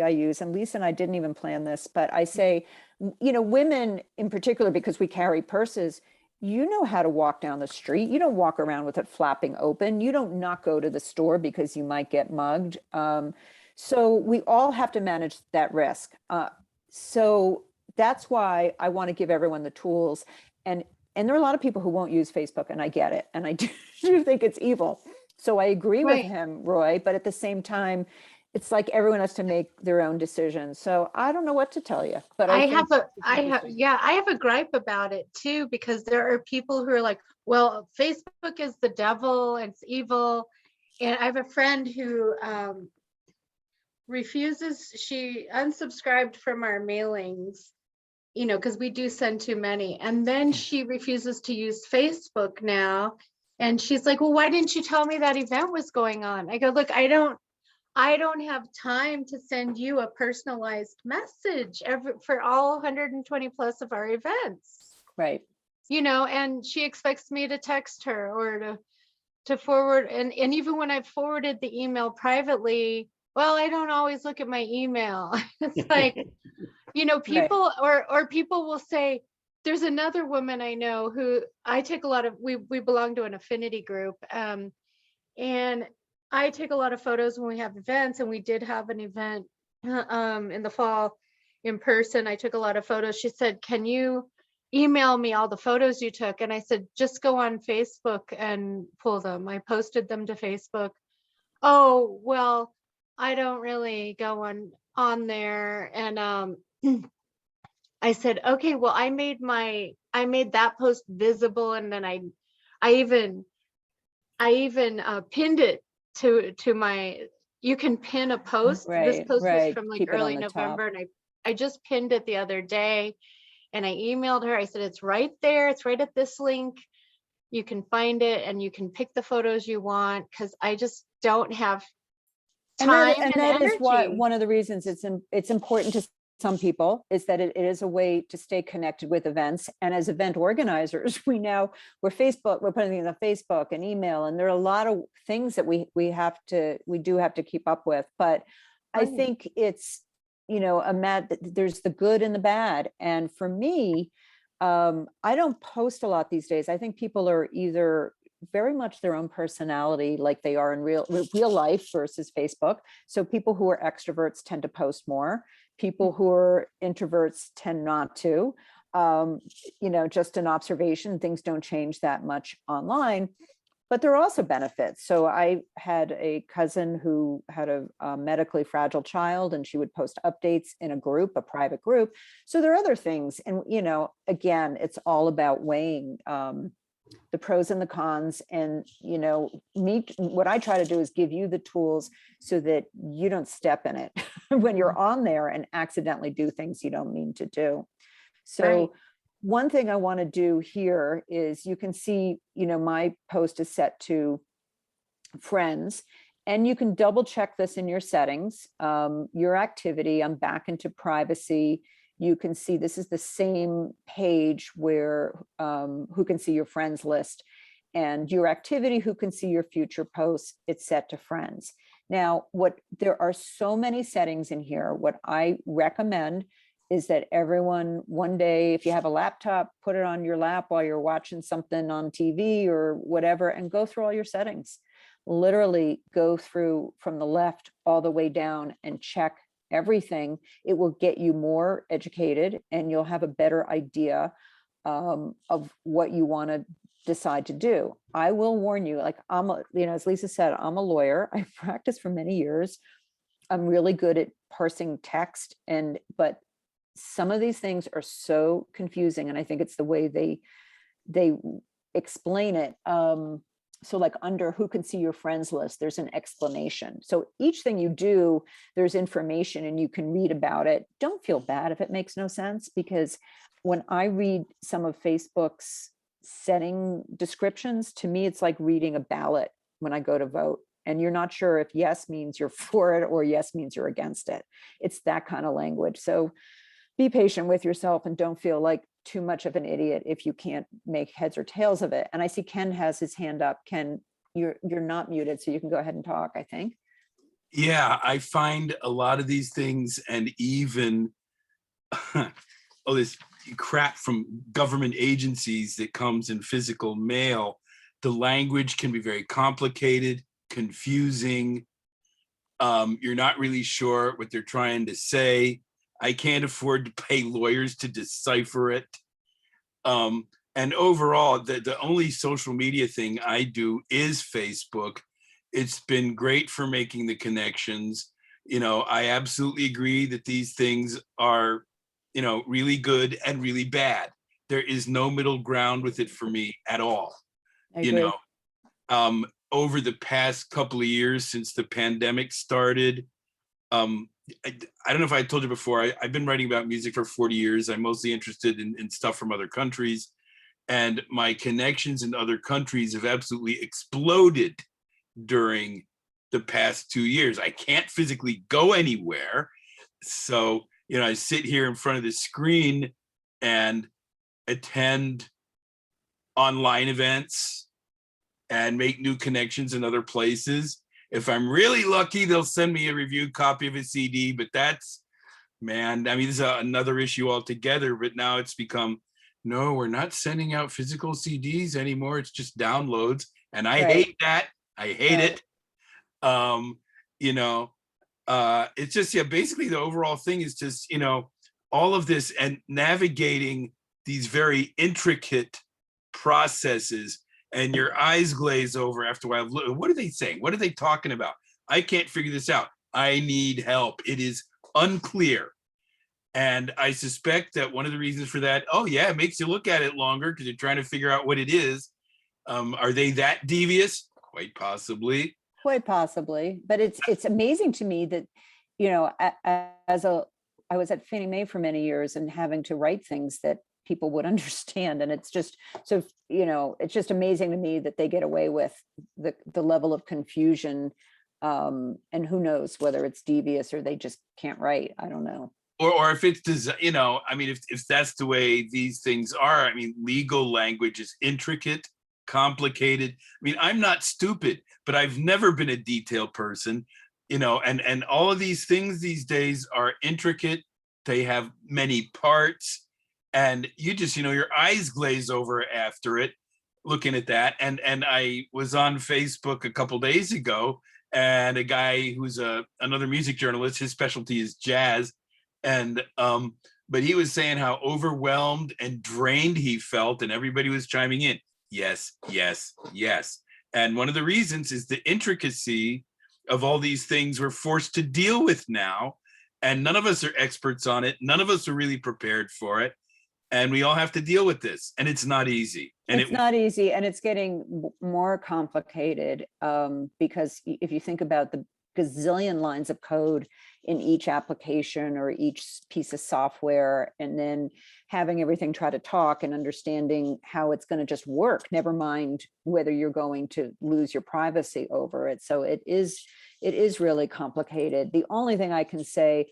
use. And Lisa and I didn't even plan this, but I say, women in particular, because we carry purses, you know how to walk down the street. You don't walk around with it flapping open. You don't not go to the store because you might get mugged. So we all have to manage that risk. So that's why I want to give everyone the tools. And there are a lot of people who won't use Facebook, and I get it. And I do think it's evil. So I agree with Right. him, Roy, but at the same time, it's like everyone has to make their own decisions. So I don't know what to tell you, but I think I have a gripe about it too, because there are people who are like, well, Facebook is the devil and it's evil. And I have a friend who she unsubscribed from our mailings, because we do send too many. And then she refuses to use Facebook now. And she's like, well, why didn't you tell me that event was going on? I go, look, I don't have time to send you a personalized message for all 120 plus of our events, right. and she expects me to text her or to forward. And even when I've forwarded the email privately, well, I don't always look at my email. It's like, people or people will say, there's another woman I know who I take a lot of, we belong to an affinity group. And I take a lot of photos when we have events, and we did have an event in the fall in person. I took a lot of photos. She said, can you email me all the photos you took? And I said, just go on Facebook and pull them. I posted them to Facebook. Oh, well, I don't really go on there. And I said, okay, well, I made that post visible, and then I even pinned it to my, you can pin a post. This Right, post was right. from like Keep it on early the top. November, and I just pinned it the other day, and I emailed her. I said, it's right there. It's right at this link. You can find it, and you can pick the photos you want, because I just don't have time and that is why energy. one of the reasons it's important to some people is that it is a way to stay connected with events. And as event organizers, we're putting things on Facebook and email, and there are a lot of things that we do have to keep up with. But I Right. think it's, there's the good and the bad. And for me, I don't post a lot these days. I think people are either very much their own personality, like they are in real life versus Facebook. So people who are extroverts tend to post more. People who are introverts tend not to. Just an observation, things don't change that much online, but there are also benefits. So I had a cousin who had a medically fragile child, and she would post updates in a private group. So there are other things. And, again, it's all about weighing the pros and the cons. And, what I try to do is give you the tools so that you don't step in it when you're on there and accidentally do things you don't mean to do. So Right. One thing I want to do here is, you can see, my post is set to friends, and you can double check this in your settings, your activity. I'm back into privacy. You can see this is the same page where who can see your friends list, and your activity, who can see your future posts. It's set to friends. Now, there are so many settings in here. What I recommend is that everyone, one day, if you have a laptop, put it on your lap while you're watching something on TV or whatever, and go through all your settings. Literally go through from the left all the way down and check everything. It will get you more educated, and you'll have a better idea of what you want to decide to do. I will warn you, like as Lisa said, I'm a lawyer. I've practiced for many years. I'm really good at parsing text, but some of these things are so confusing, and I think it's the way they explain it. So like under who can see your friends list, there's an explanation. So each thing you do, there's information, and you can read about it. Don't feel bad if it makes no sense, because when I read some of Facebook's setting descriptions, to me, it's like reading a ballot when I go to vote, and you're not sure if yes means you're for it or yes means you're against it. It's that kind of language. So be patient with yourself, and don't feel like too much of an idiot if you can't make heads or tails of it. And I see Ken has his hand up. Ken, you're not muted, so you can go ahead and talk, I think. Yeah, I find a lot of these things, and even this crap from government agencies that comes in physical mail, the language can be very complicated, confusing. You're not really sure what they're trying to say. I can't afford to pay lawyers to decipher it. And overall, the only social media thing I do is Facebook. It's been great for making the connections. You know, I absolutely agree that these things are, you know, really good and really bad. There is no middle ground with it for me at all. I You agree. know, over the past couple of years since the pandemic started, um, I don't know if I told you before, I've been writing about music for 40 years. I'm mostly interested in stuff from other countries. And my connections in other countries have absolutely exploded during the past 2 years. I can't physically go anywhere. So, you know, I sit here in front of the screen and attend online events and make new connections in other places. If I'm really lucky, they'll send me a reviewed copy of a CD, but that's, man, I mean, this is another issue altogether, but now it's become, no, we're not sending out physical CDs anymore. It's just downloads. And I Right. hate that. I hate Right. it. You know, it's just, yeah, basically the overall thing is just, you know, all of this and navigating these very intricate processes, and your eyes glaze over after a while. What are they saying? What are they talking about? I can't figure this out. I need help. It is unclear. And I suspect that one of the reasons for that, oh yeah, it makes you look at it longer because you're trying to figure out what it is. Are they that devious? Quite possibly. Quite possibly, but it's amazing to me that, you know, I was at Fannie Mae for many years and having to write things that people would understand, and it's just so, you know, it's just amazing to me that they get away with the level of confusion, and who knows whether it's devious or they just can't write. I don't know. Or if it's, you know, I mean, if that's the way these things are, I mean, legal language is intricate, complicated. I mean, I'm not stupid, but I've never been a detail person, you know, and all of these things these days are intricate. They have many parts, and you just, you know, your eyes glaze over after it, looking at that. And I was on Facebook a couple days ago, and a guy who's another music journalist, his specialty is jazz. And but he was saying how overwhelmed and drained he felt, and everybody was chiming in. Yes, yes, yes. And one of the reasons is the intricacy of all these things we're forced to deal with now. And none of us are experts on it. None of us are really prepared for it. And we all have to deal with this. And it's not easy. And It's not easy, and it's getting more complicated, because if you think about the gazillion lines of code in each application or each piece of software, and then having everything try to talk and understanding how it's going to just work, never mind whether you're going to lose your privacy over it. So it is really complicated. The only thing I can say,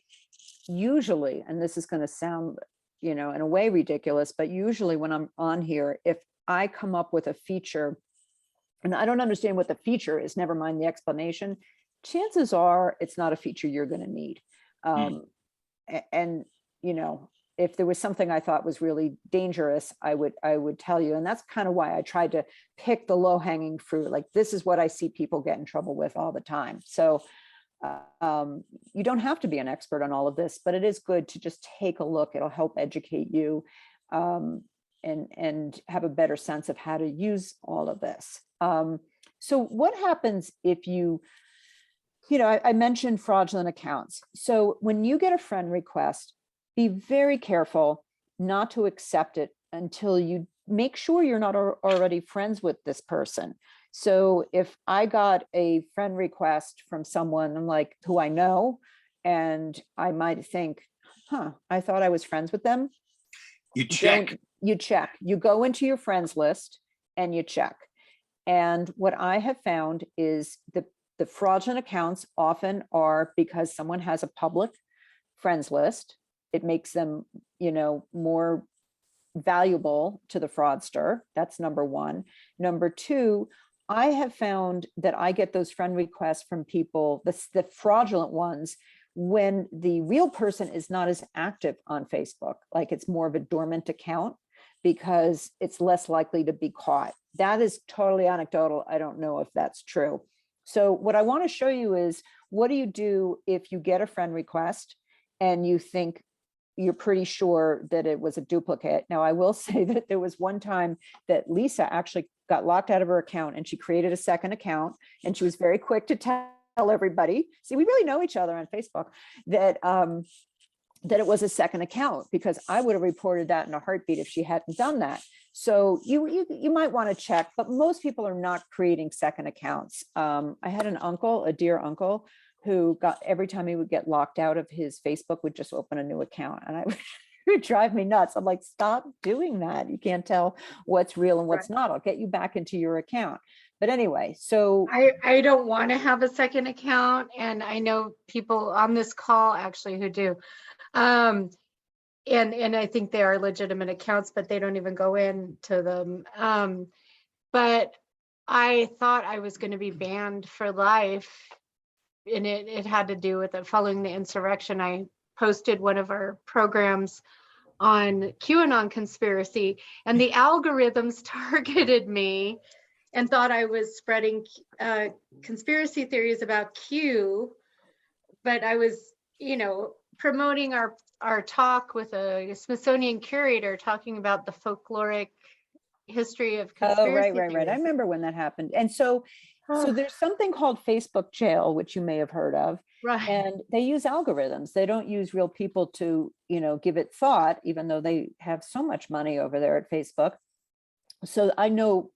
usually, and this is going to sound, you know, in a way ridiculous, but usually when I'm on here, if I come up with a feature and I don't understand what the feature is, never mind the explanation, chances are it's not a feature you're going to need. And, you know, if there was something I thought was really dangerous, I would tell you. And that's kind of why I tried to pick the low hanging fruit. Like, this is what I see people get in trouble with all the time. So you don't have to be an expert on all of this, but it is good to just take a look. It'll help educate you, and have a better sense of how to use all of this. So what happens if you know, I mentioned fraudulent accounts. So when you get a friend request, be very careful not to accept it until you make sure you're not already friends with this person. So if I got a friend request from someone, I'm like, who I know, and I might think, I thought I was friends with them. you check. You check. You go into your friends list and you check. And what I have found is the fraudulent accounts often are because someone has a public friends list. It makes them, you know, more valuable to the fraudster. That's number one. Number two, I have found that I get those friend requests from people, the fraudulent ones, when the real person is not as active on Facebook, like it's more of a dormant account, because it's less likely to be caught. That is totally anecdotal. I don't know if that's true. So what I want to show you is, what do you do if you get a friend request and you think you're pretty sure that it was a duplicate? Now, I will say that there was one time that Lisa actually got locked out of her account, and she created a second account, and she was very quick to tell everybody, see, we really know each other on Facebook, that that it was a second account, because I would have reported that in a heartbeat if she hadn't done that. So you might want to check, but most people are not creating second accounts. I had an uncle, a dear uncle, who got, every time he would get locked out of his Facebook, would just open a new account, and it would drive me nuts. I'm like, stop doing that. You can't tell what's real and what's not. I'll get you back into your account. But anyway, so I don't want to have a second account, and I know people on this call actually who do. And I think they are legitimate accounts, but they don't even go into them. But I thought I was going to be banned for life, and it had to do with it. Following the insurrection, I posted one of our programs on QAnon conspiracy, and the algorithms targeted me and thought I was spreading conspiracy theories about Q, but I was, promoting our talk with a Smithsonian curator, talking about the folkloric history of conspiracy right. I theories. remember when that happened. And so there's something called Facebook jail, which you may have heard of. Right. And they use algorithms. They don't use real people to, give it thought, even though they have so much money over there at Facebook. So I know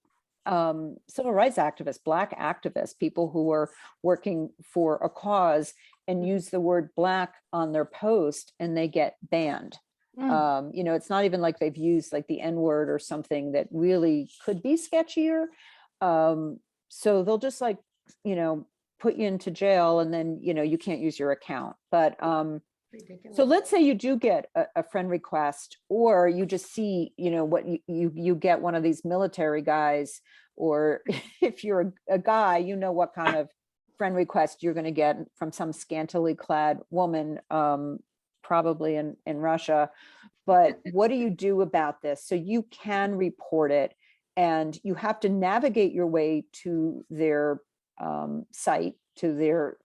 civil rights activists, Black activists, people who are working for a cause and use the word Black on their post, and they get banned. It's not even like they've used like the N-word or something that really could be sketchier. So they'll just like, put you into jail, and then, you can't use your account. But so let's say you do get a friend request, or you just see, what you get one of these military guys, or if you're a guy, what kind of friend request you're going to get from some scantily clad woman, probably in Russia. But what do you do about this? So you can report it, and you have to navigate your way to their site, to their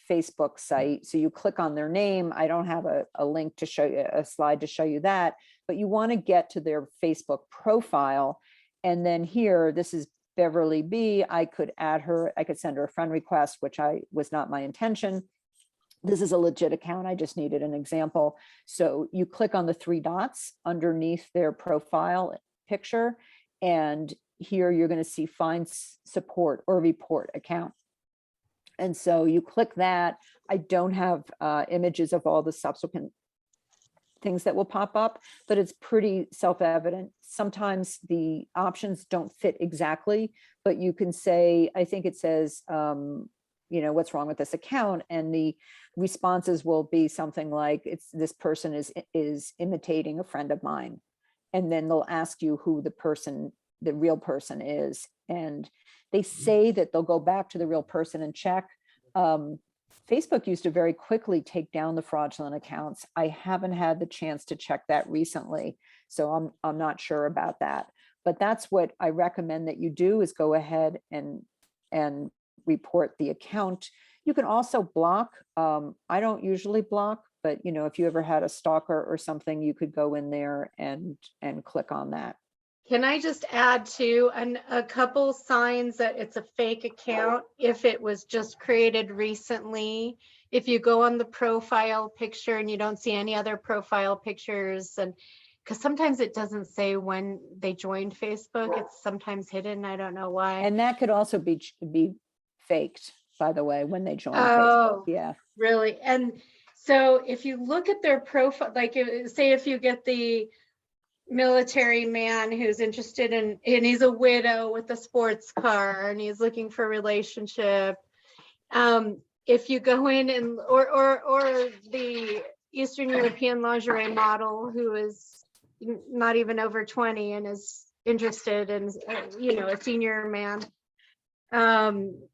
Facebook site. So you click on their name. I don't have a link to show you, a slide to show you that, but you want to get to their Facebook profile. And then here, this is Beverly B. I could add her, I could send her a friend request, which was not my intention. This is a legit account. I just needed an example. So you click on the three dots underneath their profile picture, and here you're going to see find support or report account. And so you click that. I don't have images of all the subsequent things that will pop up, but it's pretty self-evident. Sometimes the options don't fit exactly, but you can say, I think it says, what's wrong with this account? And the responses will be something like, this person is imitating a friend of mine. And then they'll ask you who the real person is. And they say that they'll go back to the real person and check. Facebook used to very quickly take down the fraudulent accounts. I haven't had the chance to check that recently, so I'm not sure about that. But that's what I recommend that you do, is go ahead and report the account. You can also block. I don't usually block, but if you ever had a stalker or something, you could go in there and click on that. Can I just add to a couple signs that it's a fake account if it was just created recently? If you go on the profile picture and you don't see any other profile pictures, and because sometimes it doesn't say when they joined Facebook, it's sometimes hidden. I don't know why. And that could also be faked, by the way, when they join Facebook. Yeah. Really? And so if you look at their profile, like say if you get the military man who's interested in, and he's a widow with a sports car and he's looking for a relationship. If you go in and, or the Eastern European lingerie model who is not even over 20 and is interested in, a senior man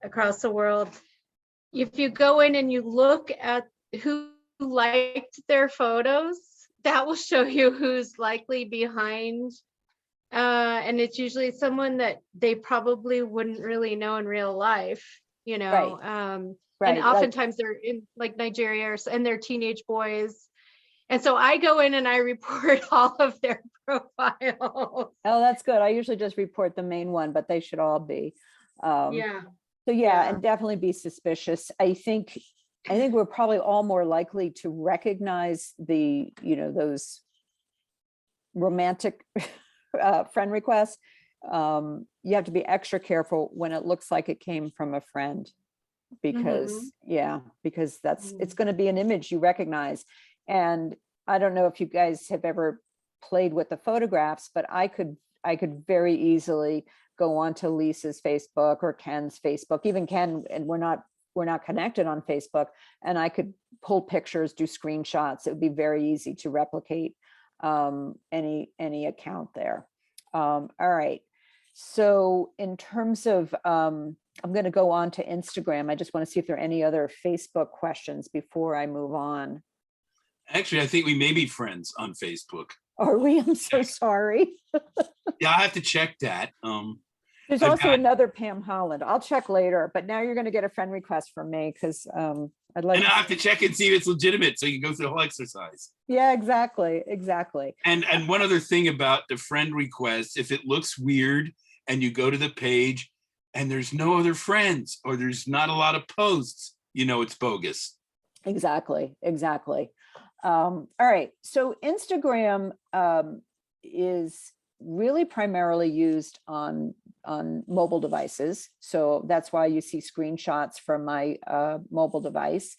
across the world. If you go in and you look at who liked their photos, that will show you who's likely behind. And it's usually someone that they probably wouldn't really know in real life, Right. And oftentimes they're in like Nigeria and they're teenage boys. And so I go in and I report all of their profiles. Oh, that's good. I usually just report the main one, but they should all be. Yeah. So yeah, Yeah. and definitely be suspicious. I think we're probably all more likely to recognize the, those romantic friend requests. You have to be extra careful when it looks like it came from a friend, because because it's going to be an image you recognize. And I don't know if you guys have ever played with the photographs, but I could very easily go onto Lisa's Facebook or Ken's Facebook, even Ken, and we're not connected on Facebook, and I could pull pictures, do screenshots. It would be very easy to replicate any account there. All right. So in terms of, I'm going to go on to Instagram. I just want to see if there are any other Facebook questions before I move on. Actually, I think we may be friends on Facebook. Are we? I'm so sorry. Yeah, I have to check that. There's I've also got- another Pam Holland. I'll check later, but now you're going to get a friend request from me because I'd like And I have to check and see if it's legitimate so you can go through the whole exercise. Yeah, exactly. And one other thing about the friend request, if it looks weird and you go to the page and there's no other friends or there's not a lot of posts, it's bogus. Exactly. All right. So Instagram is really primarily used on mobile devices. So that's why you see screenshots from my mobile device.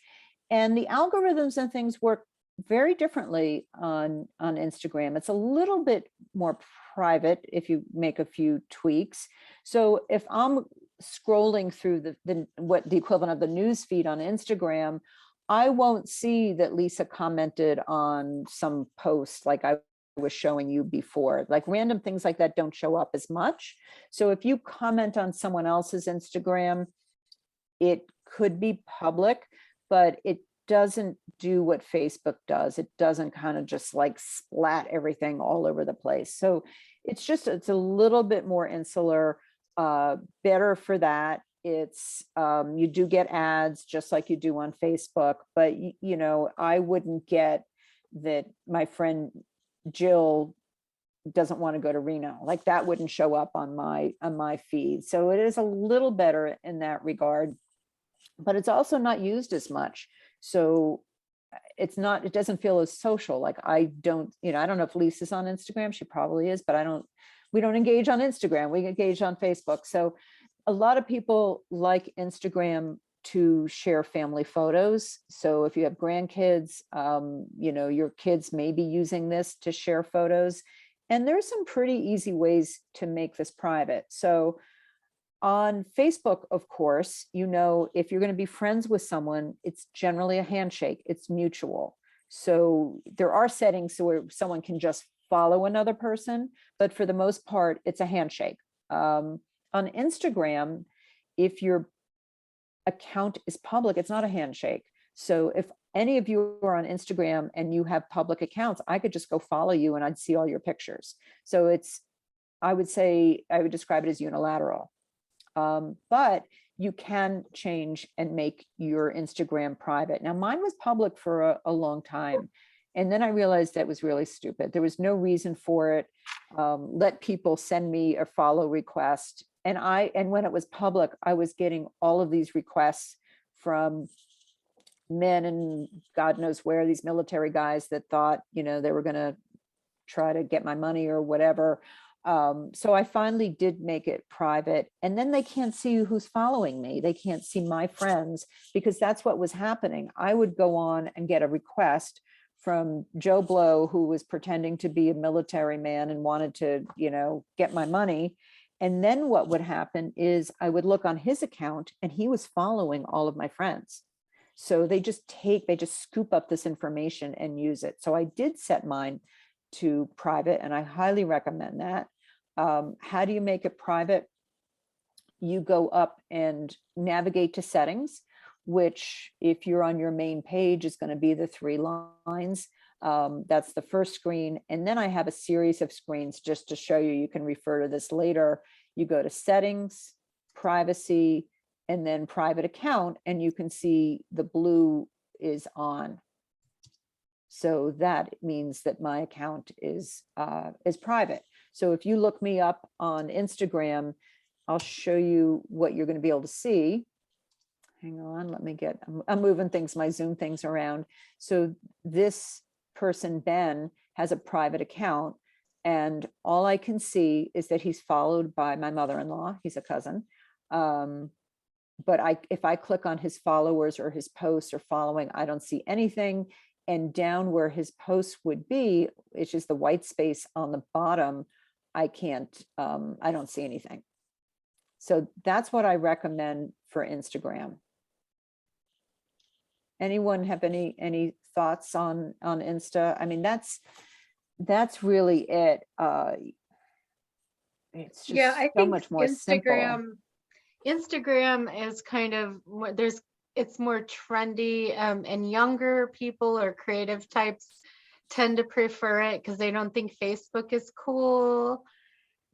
And the algorithms and things work very differently on Instagram. It's a little bit more private if you make a few tweaks. So if I'm scrolling through the equivalent of the news feed on Instagram, I won't see that Lisa commented on some post like I was showing you before. Like random things like that don't show up as much. So if you comment on someone else's Instagram, it could be public, but it doesn't do what Facebook does. It doesn't kind of just like splat everything all over the place. So it's a little bit more insular, better for that. It's you do get ads just like you do on Facebook, but I wouldn't get that my friend Jill doesn't want to go to Reno. Like that wouldn't show up on my feed. So it is a little better in that regard, but it's also not used as much. So it doesn't feel as social. Like I don't know if Lisa's on Instagram. She probably is, but we don't engage on Instagram. We engage on Facebook. So a lot of people like Instagram to share family photos. So if you have grandkids, your kids may be using this to share photos. And there's some pretty easy ways to make this private. So on Facebook, of course, if you're going to be friends with someone, it's generally a handshake. It's mutual. So there are settings where someone can just follow another person, but for the most part, it's a handshake. On Instagram, if your account is public, it's not a handshake. So if any of you are on Instagram and you have public accounts, I could just go follow you and I'd see all your pictures. So I would describe it as unilateral. But you can change and make your Instagram private. Now, mine was public for a long time. And then I realized that was really stupid. There was no reason for it. Let people send me a follow request. And when it was public, I was getting all of these requests from men and God knows where, these military guys that thought, they were going to try to get my money or whatever. So I finally did make it private, and then they can't see who's following me. They can't see my friends, because that's what was happening. I would go on and get a request from Joe Blow, who was pretending to be a military man and wanted to, get my money. And then what would happen is I would look on his account and he was following all of my friends. So they just scoop up this information and use it. So I did set mine to private, and I highly recommend that. How do you make it private? You go up and navigate to settings, which if you're on your main page is going to be the 3 lines. That's the first screen. And then I have a series of screens just to show you. You can refer to this later. You go to settings, privacy, and then private account, and you can see the blue is on. So that means that my account is private. So if you look me up on Instagram, I'll show you what you're going to be able to see. Hang on, let me get, I'm moving things, my Zoom things around. So this person, Ben, has a private account, and all I can see is that he's followed by my mother-in-law. He's a cousin. But if I click on his followers or his posts or following, I don't see anything. And down where his posts would be, it's just the white space on the bottom, I don't see anything. So that's what I recommend for Instagram. Anyone have any thoughts on Insta? I mean, that's really it. It's just Yeah, I so think much more simple. Instagram is kind of it's more trendy, and younger people or creative types tend to prefer it because they don't think Facebook is cool,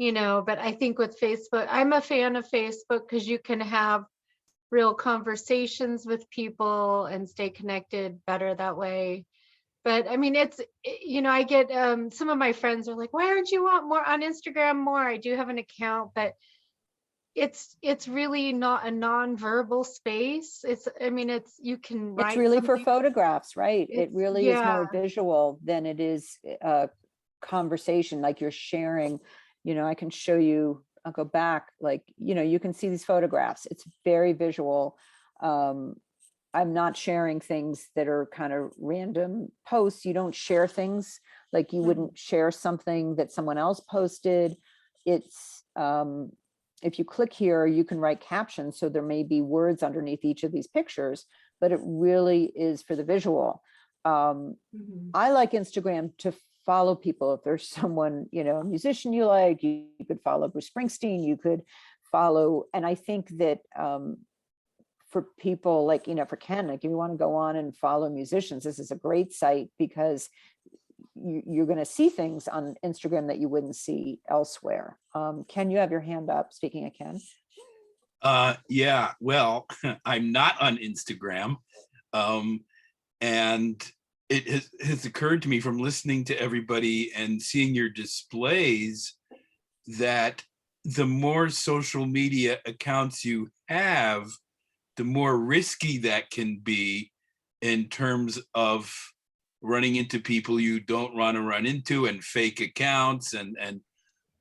but I think with Facebook, I'm a fan of Facebook because you can have real conversations with people and stay connected better that way. But I mean, I get some of my friends are like, why aren't you more on Instagram more? I do have an account, but it's really not a non-verbal space. You can It's write really for something. photographs, right? It really is Yeah. more visual than it is a conversation, like you're sharing. I can show you, I'll go back, like, you can see these photographs. It's very visual. I'm not sharing things that are kind of random posts. You don't share things like you wouldn't share something that someone else posted. It's, if you click here, you can write captions. So there may be words underneath each of these pictures, but it really is for the visual. I like Instagram to follow people. If there's someone, a musician you like, you could follow Bruce Springsteen, you could follow. And I think that for people like, for Ken, like if you want to go on and follow musicians, this is a great site because you're going to see things on Instagram that you wouldn't see elsewhere. Ken, you have your hand up. Speaking of Ken. Yeah, well, I'm not on Instagram. And it has occurred to me from listening to everybody and seeing your displays that the more social media accounts you have, the more risky that can be in terms of running into people you don't want to run into, and fake accounts and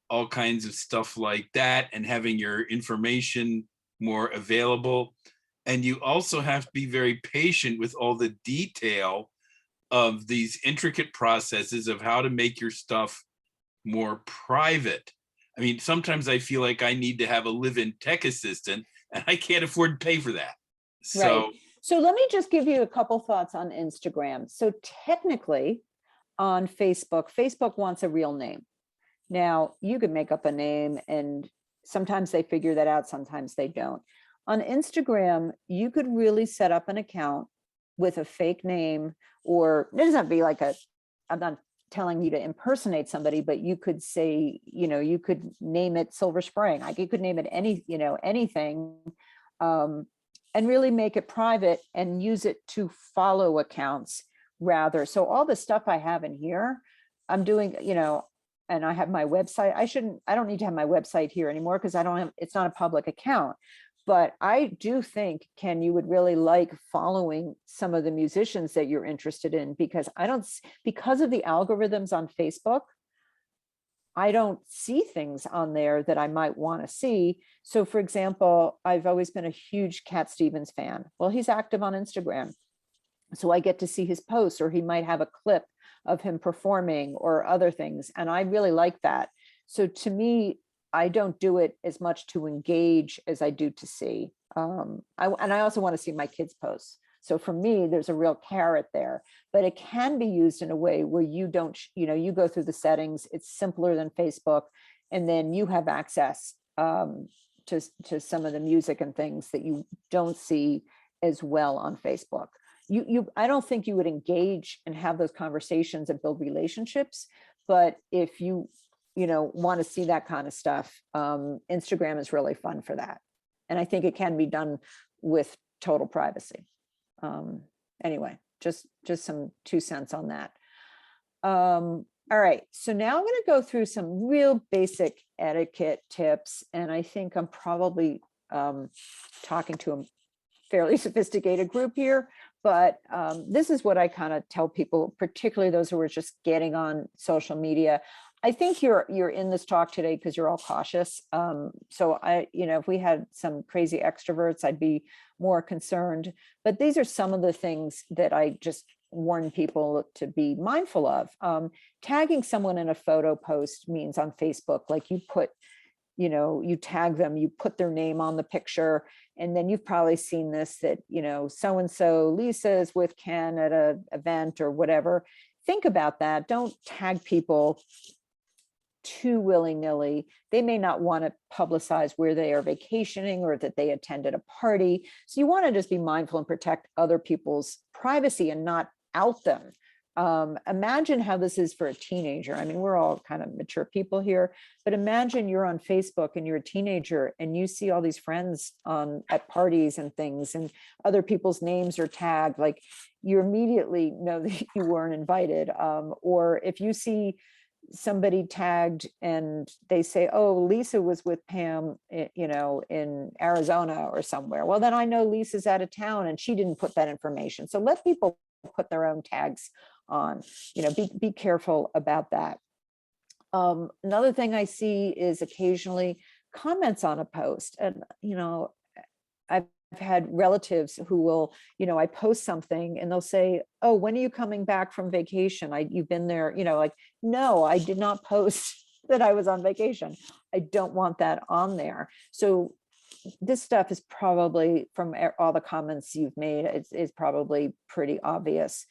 all kinds of stuff like that, and having your information more available. And you also have to be very patient with all the detail of these intricate processes of how to make your stuff more private. I mean, sometimes I feel like I need to have a live-in tech assistant, and I can't afford to pay for that. So, right. So let me just give you a couple thoughts on Instagram. So technically on Facebook wants a real name. Now you could make up a name, and sometimes they figure that out, sometimes they don't. On Instagram, you could really set up an account with a fake name, or it doesn't have to be like I'm not telling you to impersonate somebody, but you could say, you could name it Silver Spring. You could name it anything, and really make it private and use it to follow accounts rather. So all the stuff I have in here, I'm doing, and I have my website. I don't need to have my website here anymore because it's not a public account. But I do think, Ken, you would really like following some of the musicians that you're interested in, because because of the algorithms on Facebook, I don't see things on there that I might want to see. So for example, I've always been a huge Cat Stevens fan. Well, he's active on Instagram, so I get to see his posts, or he might have a clip of him performing or other things. And I really like that. So to me, I don't do it as much to engage as I do to see. And I also want to see my kids' posts. So for me, there's a real carrot there, but it can be used in a way where you don't, you go through the settings, it's simpler than Facebook, and then you have access to some of the music and things that you don't see as well on Facebook. I don't think you would engage and have those conversations and build relationships, but if you want to see that kind of stuff, Instagram is really fun for that. And I think it can be done with total privacy. Anyway, just some 2 cents on that. All right, so now I'm going to go through some real basic etiquette tips, and I think I'm probably talking to a fairly sophisticated group here, but this is what I kind of tell people, particularly those who are just getting on social media. I think you're in this talk today because you're all cautious. So if we had some crazy extroverts, I'd be more concerned. But these are some of the things that I just warn people to be mindful of. Tagging someone in a photo post means on Facebook, like you put, you tag them, you put their name on the picture, and then you've probably seen this, that, so-and-so Lisa is with Ken at an event or whatever. Think about that. Don't tag people too willy-nilly. They may not want to publicize where they are vacationing or that they attended a party. So you want to just be mindful and protect other people's privacy and not out them. Imagine how this is for a teenager. I mean, we're all kind of mature people here, but imagine you're on Facebook and you're a teenager and you see all these friends at parties and things, and other people's names are tagged. Like, you immediately know that you weren't invited. Or if you see somebody tagged and they say, oh, Lisa was with Pam, in Arizona or somewhere. Well, then I know Lisa's out of town and she didn't put that information. So let people put their own tags on, be careful about that. Another thing I see is occasionally comments on a post. And, I've had relatives who will, I post something and they'll say, oh, when are you coming back from vacation? You've been there, like, no, I did not post that I was on vacation. I don't want that on there. So this stuff is probably, from all the comments you've made, it's probably pretty obvious.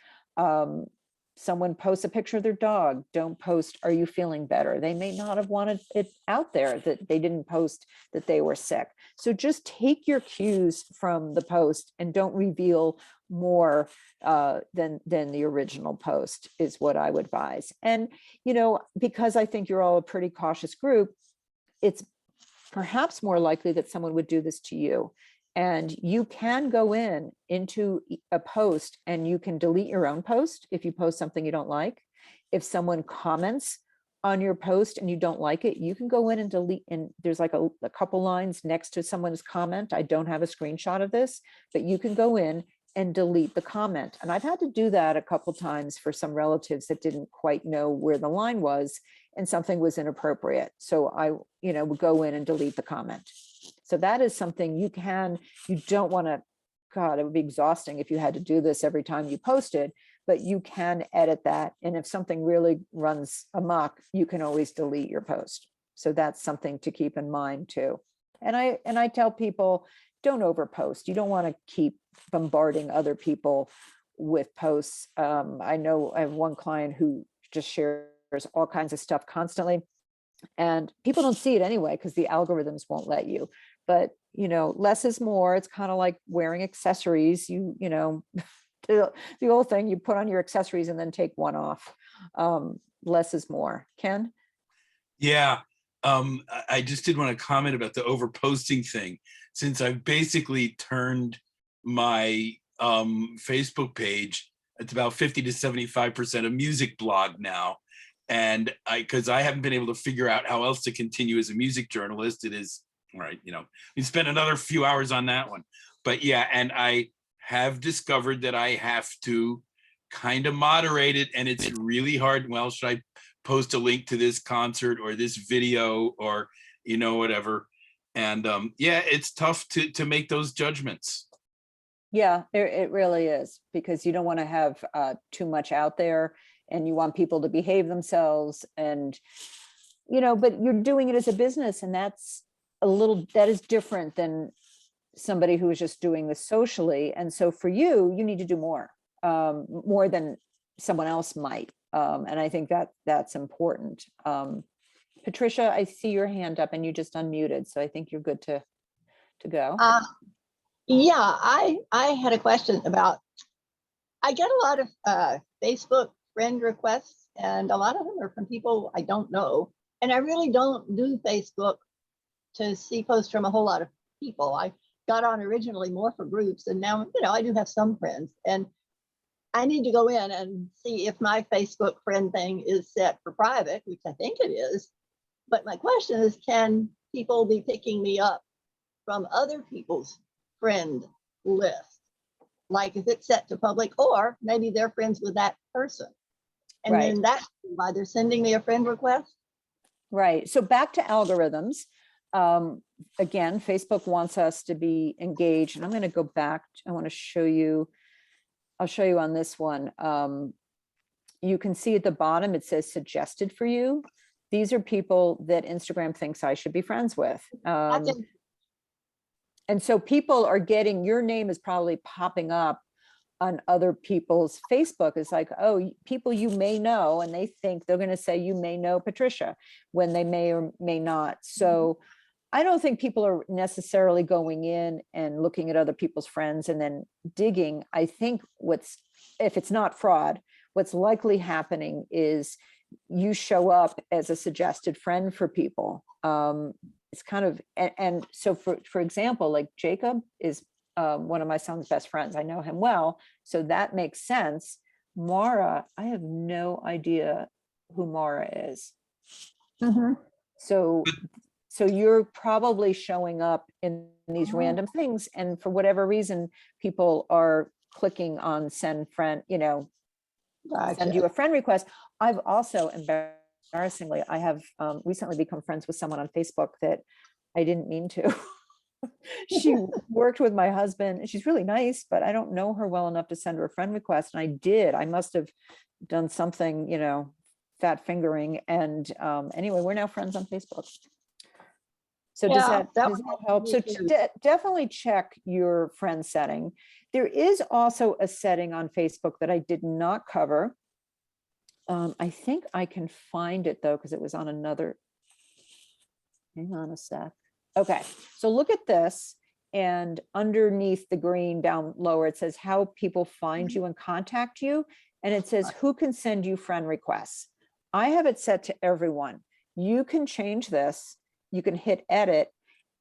Someone posts a picture of their dog, don't post, are you feeling better? They may not have wanted it out there that they didn't post that they were sick. So just take your cues from the post and don't reveal more than the original post, is what I would advise. And, because I think you're all a pretty cautious group, it's perhaps more likely that someone would do this to you. And you can go into a post and you can delete your own post if you post something you don't like. If someone comments on your post and you don't like it, you can go in and delete. And there's like a couple lines next to someone's comment. I don't have a screenshot of this, but you can go in and delete the comment. And I've had to do that a couple times for some relatives that didn't quite know where the line was and something was inappropriate. So I, would go in and delete the comment. So that is something you don't want to, God, it would be exhausting if you had to do this every time you posted, but you can edit that. And if something really runs amok, you can always delete your post. So that's something to keep in mind too. And I tell people, don't overpost. You don't want to keep bombarding other people with posts. I know I have one client who just shares all kinds of stuff constantly, and people don't see it anyway because the algorithms won't let you. But less is more. It's kind of like wearing accessories. The old thing, you put on your accessories and then take one off. Less is more. Ken? Yeah, I just did want to comment about the overposting thing, since I've basically turned my Facebook page, it's about 50 to 75% a music blog now. And because I haven't been able to figure out how else to continue as a music journalist, it is, all right, we spent another few hours on that one. But yeah, and I have discovered that I have to kind of moderate it, and it's really hard. Well, should I post a link to this concert or this video or, whatever. And yeah, it's tough to make those judgments. Yeah, it really is, because you don't want to have too much out there, and you want people to behave themselves, and, but you're doing it as a business, and that is different than somebody who is just doing this socially. And so for you need to do more than someone else might. And I think that's important. Patricia, I see your hand up and you just unmuted, so I think you're good to go. Yeah, I had a question about, I get a lot of Facebook friend requests, and a lot of them are from people I don't know. And I really don't do Facebook to see posts from a whole lot of people. I got on originally more for groups, and now, I do have some friends. And I need to go in and see if my Facebook friend thing is set for private, which I think it is. But my question is, can people be picking me up from other people's friend list? Like if it's set to public, or maybe they're friends with that person. And Right. then that's why they're sending me a friend request. Right. So back to algorithms. Again, Facebook wants us to be engaged. And I'm going to go back. I want to show you. I'll show you on this one. You can see at the bottom, it says suggested for you. These are people that Instagram thinks I should be friends with. And so people are getting, your name is probably popping up on other people's Facebook. It's like, oh, people you may know, and they think they're going to say you may know Patricia when they may or may not. So I don't think people are necessarily going in and looking at other people's friends and then digging. I think if it's not fraud, what's likely happening is you show up as a suggested friend for people. It's kind of, and so for example, like Jacob is one of my son's best friends. I know him well, so that makes sense. Mara, I have no idea who Mara is. So you're probably showing up in these random things, and for whatever reason, people are clicking on send friend, send you a friend request. I've also, embarrassingly, I have recently become friends with someone on Facebook that I didn't mean to. She worked with my husband, and she's really nice, but I don't know her well enough to send her a friend request. And I did. I must have done something, fat fingering. And anyway, we're now friends on Facebook. So does that help? So definitely check your friend setting. There is also a setting on Facebook that I did not cover. I think I can find it though, because it was on another. Hang on a sec. Okay, so look at this, and underneath the green down lower, it says how people find you and contact you. And it says who can send you friend requests. I have it set to everyone. You can change this. You can hit edit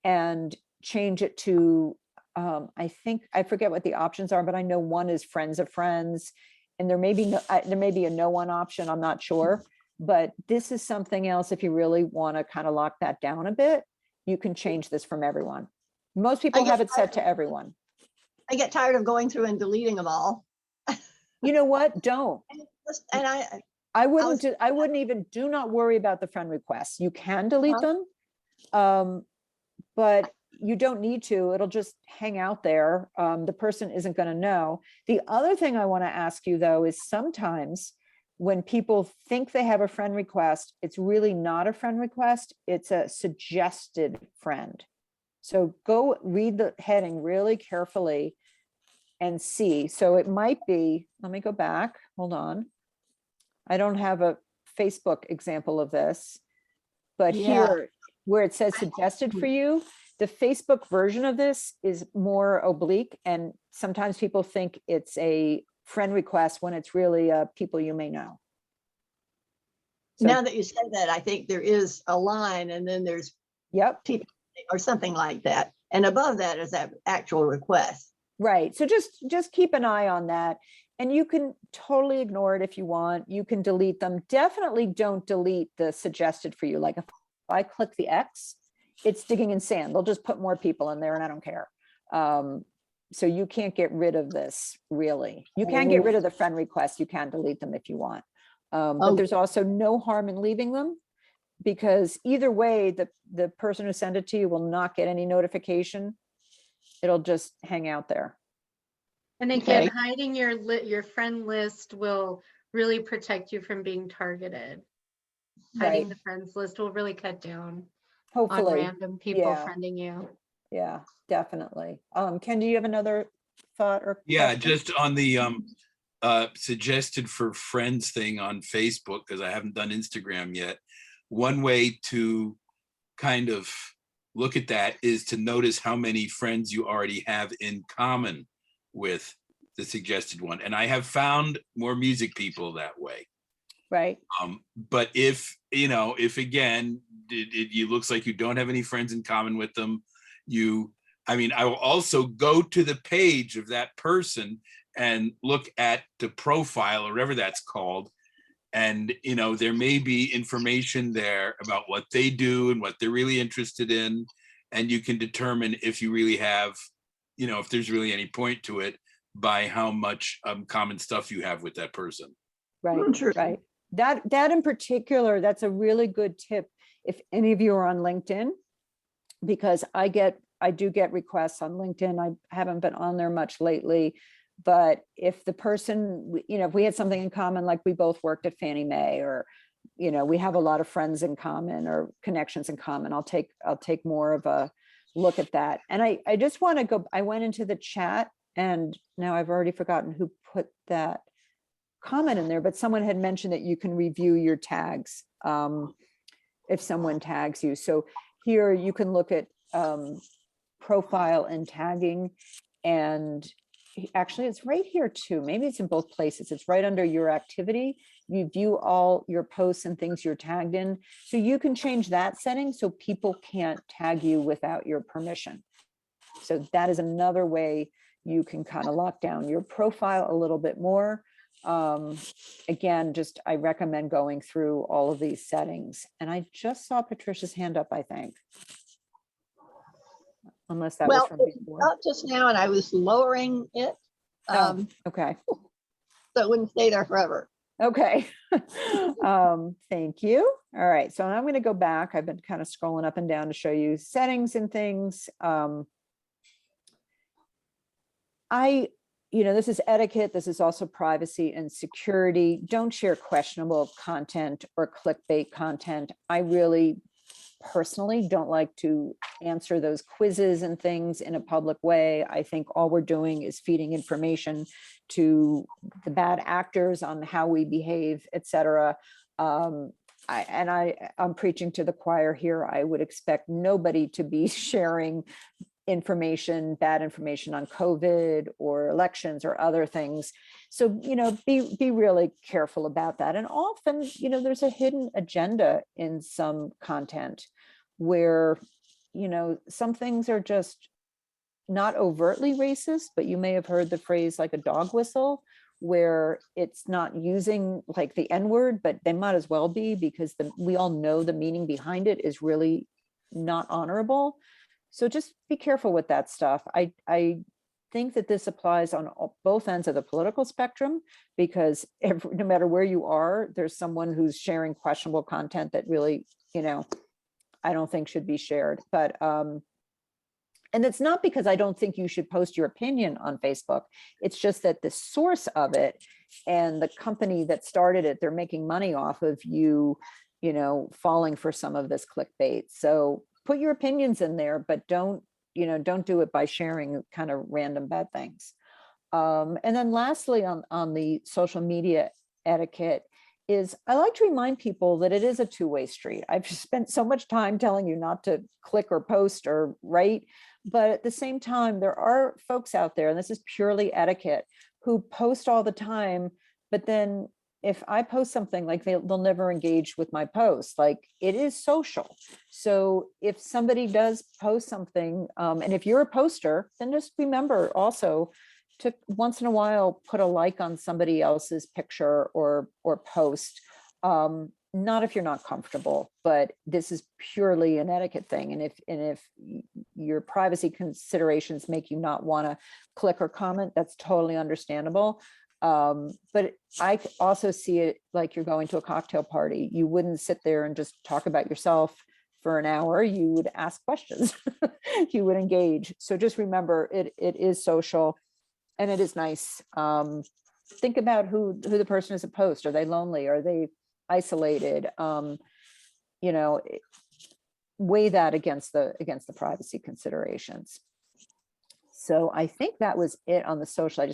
and change it to, I forget what the options are, but I know one is friends of friends, and there may be a no one option. I'm not sure, but this is something else. If you really want to kind of lock that down a bit, you can change this from everyone. Most people have it set to everyone. I get tired of going through and deleting them all. You know what? Don't. And I wouldn't even, do not worry about the friend requests. You can delete them. But you don't need to. It'll just hang out there. The person isn't going to know. The other thing I want to ask you though is sometimes when people think they have a friend request, it's really not a friend request. It's a suggested friend. So go read the heading really carefully and see. So it might be, let me go back. Hold on. I don't have a Facebook example of this, but here where it says suggested for you, the Facebook version of this is more oblique, and sometimes people think it's a friend request when it's really people you may know. So, now that you say that, I think there is a line, and then there's people or something like that, and above that is that actual request. Right. So just keep an eye on that, and you can totally ignore it if you want. You can delete them. Definitely don't delete the suggested for you. Like if I click the X, it's digging in sand. They'll just put more people in there, and I don't care. So you can't get rid of this, really. You can get rid of the friend requests. You can delete them if you want. But there's also no harm in leaving them, because either way, the person who sent it to you will not get any notification. It'll just hang out there. And again, hiding your friend list will really protect you from being targeted. Hiding the friends list will really cut down hopefully on random people friending you. Yeah, definitely. Ken, do you have another thought or question? Question? Just on the suggested for friends thing on Facebook, because I haven't done Instagram yet. One way to kind of look at that is to notice how many friends you already have in common with the suggested one. And I have found more music people that way. Right. But if again, it looks like you don't have any friends in common with them, I will also go to the page of that person and look at the profile or whatever that's called. And, you know, there may be information there about what they do and what they're really interested in. And you can determine if you really have, you know, if there's really any point to it by how much common stuff you have with that person. Right, Interesting. right. That in particular, that's a really good tip. If any of you are on LinkedIn, because I do get requests on LinkedIn. I haven't been on there much lately, but if the person, you know, if we had something in common, like we both worked at Fannie Mae, or, you know, we have a lot of friends in common or connections in common, I'll take more of a look at that. And I just want to go, I went into the chat and now I've already forgotten who put that comment in there, but someone had mentioned that you can review your tags if someone tags you. So here you can look at profile and tagging, and actually it's right here too. Maybe it's in both places. It's right under your activity. You view all your posts and things you're tagged in. So you can change that setting so people can't tag you without your permission. So that is another way you can kind of lock down your profile a little bit more. Again, just I recommend going through all of these settings. And I just saw Patricia's hand up, I think. Unless that was Well, from it's before. up just now and I was lowering it. Oh, okay. So it wouldn't stay there forever. Okay. Thank you. All right. So I'm going to go back. I've been kind of scrolling up and down to show you settings and things. You know, this is etiquette. This is also privacy and security. Don't share questionable content or clickbait content. I really personally don't like to answer those quizzes and things in a public way. I think all we're doing is feeding information to the bad actors on how we behave, etc. I'm preaching to the choir here. I would expect nobody to be sharing information, bad information on COVID or elections or other things. So, you know, be really careful about that. And often, you know, there's a hidden agenda in some content where, you know, some things are just not overtly racist, but you may have heard the phrase like a dog whistle, where it's not using like the N-word, but they might as well be, because we all know the meaning behind it is really not honorable. So just be careful with that stuff. I think that this applies on both ends of the political spectrum, because no matter where you are, there's someone who's sharing questionable content that really, you know, I don't think should be shared. But and it's not because I don't think you should post your opinion on Facebook. It's just that the source of it and the company that started it, they're making money off of you, you know, falling for some of this clickbait. So put your opinions in there, but don't do it by sharing kind of random bad things. And then lastly, on the social media etiquette, is I like to remind people that it is a two-way street. I've spent so much time telling you not to click or post or write, but at the same time, there are folks out there, and this is purely etiquette, who post all the time, but then if I post something, like they'll never engage with my post. Like, it is social. So if somebody does post something, and if you're a poster, then just remember also to once in a while put a like on somebody else's picture or post. Not if you're not comfortable, but this is purely an etiquette thing. And if your privacy considerations make you not want to click or comment, that's totally understandable. But I also see it like you're going to a cocktail party. You wouldn't sit there and just talk about yourself for an hour. You would ask questions. You would engage. So just remember, it is social, and it is nice. Think about who the person is at post. Are they lonely? Are they isolated? You know, weigh that against the privacy considerations. So I think that was it on the social.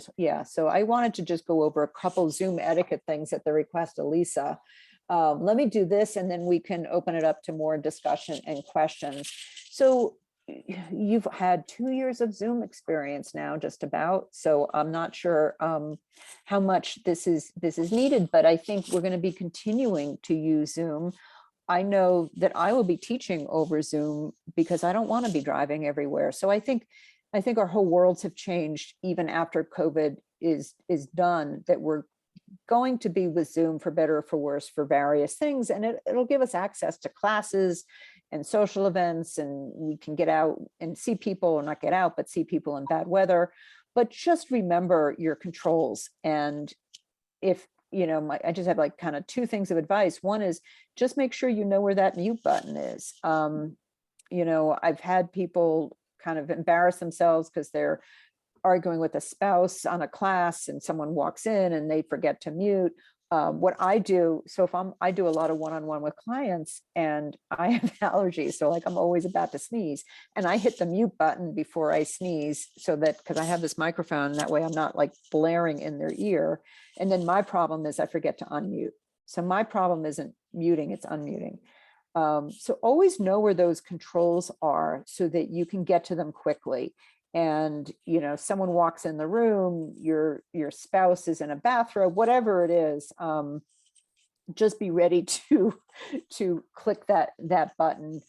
So I wanted to just go over a couple Zoom etiquette things at the request of Lisa. Let me do this, and then we can open it up to more discussion and questions. So you've had 2 years of Zoom experience now, just about. So I'm not sure how much this is needed, but I think we're going to be continuing to use Zoom. I know that I will be teaching over Zoom because I don't want to be driving everywhere. So I think I think our whole worlds have changed even after COVID is done, that we're going to be with Zoom for better or for worse for various things. And it'll give us access to classes and social events, and we can get out and see people, or not get out, but see people in bad weather. But just remember your controls. And if, you know, I just have like kind of two things of advice. One is just make sure you know where that mute button is. You know, I've had people kind of embarrass themselves because they're arguing with a spouse on a class and someone walks in and they forget to mute. What I do, so if I do a lot of one-on-one with clients and I have allergies, so like I'm always about to sneeze, and I hit the mute button before I sneeze, so that, because I have this microphone, that way I'm not like blaring in their ear. And then my problem is I forget to unmute. So my problem isn't muting, it's unmuting. So always know where those controls are so that you can get to them quickly. And, you know, someone walks in the room, your spouse is in a bathrobe, whatever it is, just be ready to click that button.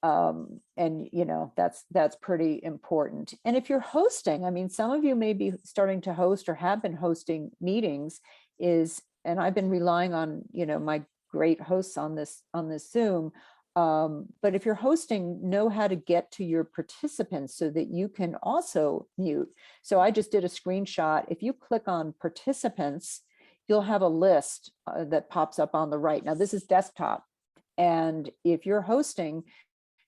And, you know, that's pretty important. And if you're hosting, I mean, some of you may be starting to host or have been hosting meetings, and I've been relying on, you know, my great hosts on this Zoom. But if you're hosting, know how to get to your participants so that you can also mute. So I just did a screenshot. If you click on participants, you'll have a list that pops up on the right. Now this is desktop. And if you're hosting,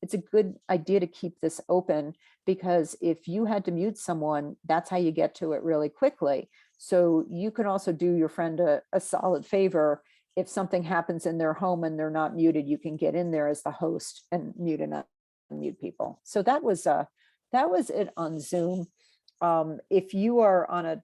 it's a good idea to keep this open, because if you had to mute someone, that's how you get to it really quickly. So you can also do your friend a solid favor. If something happens in their home and they're not muted, you can get in there as the host and mute and unmute people. So that was it on Zoom. If you are on a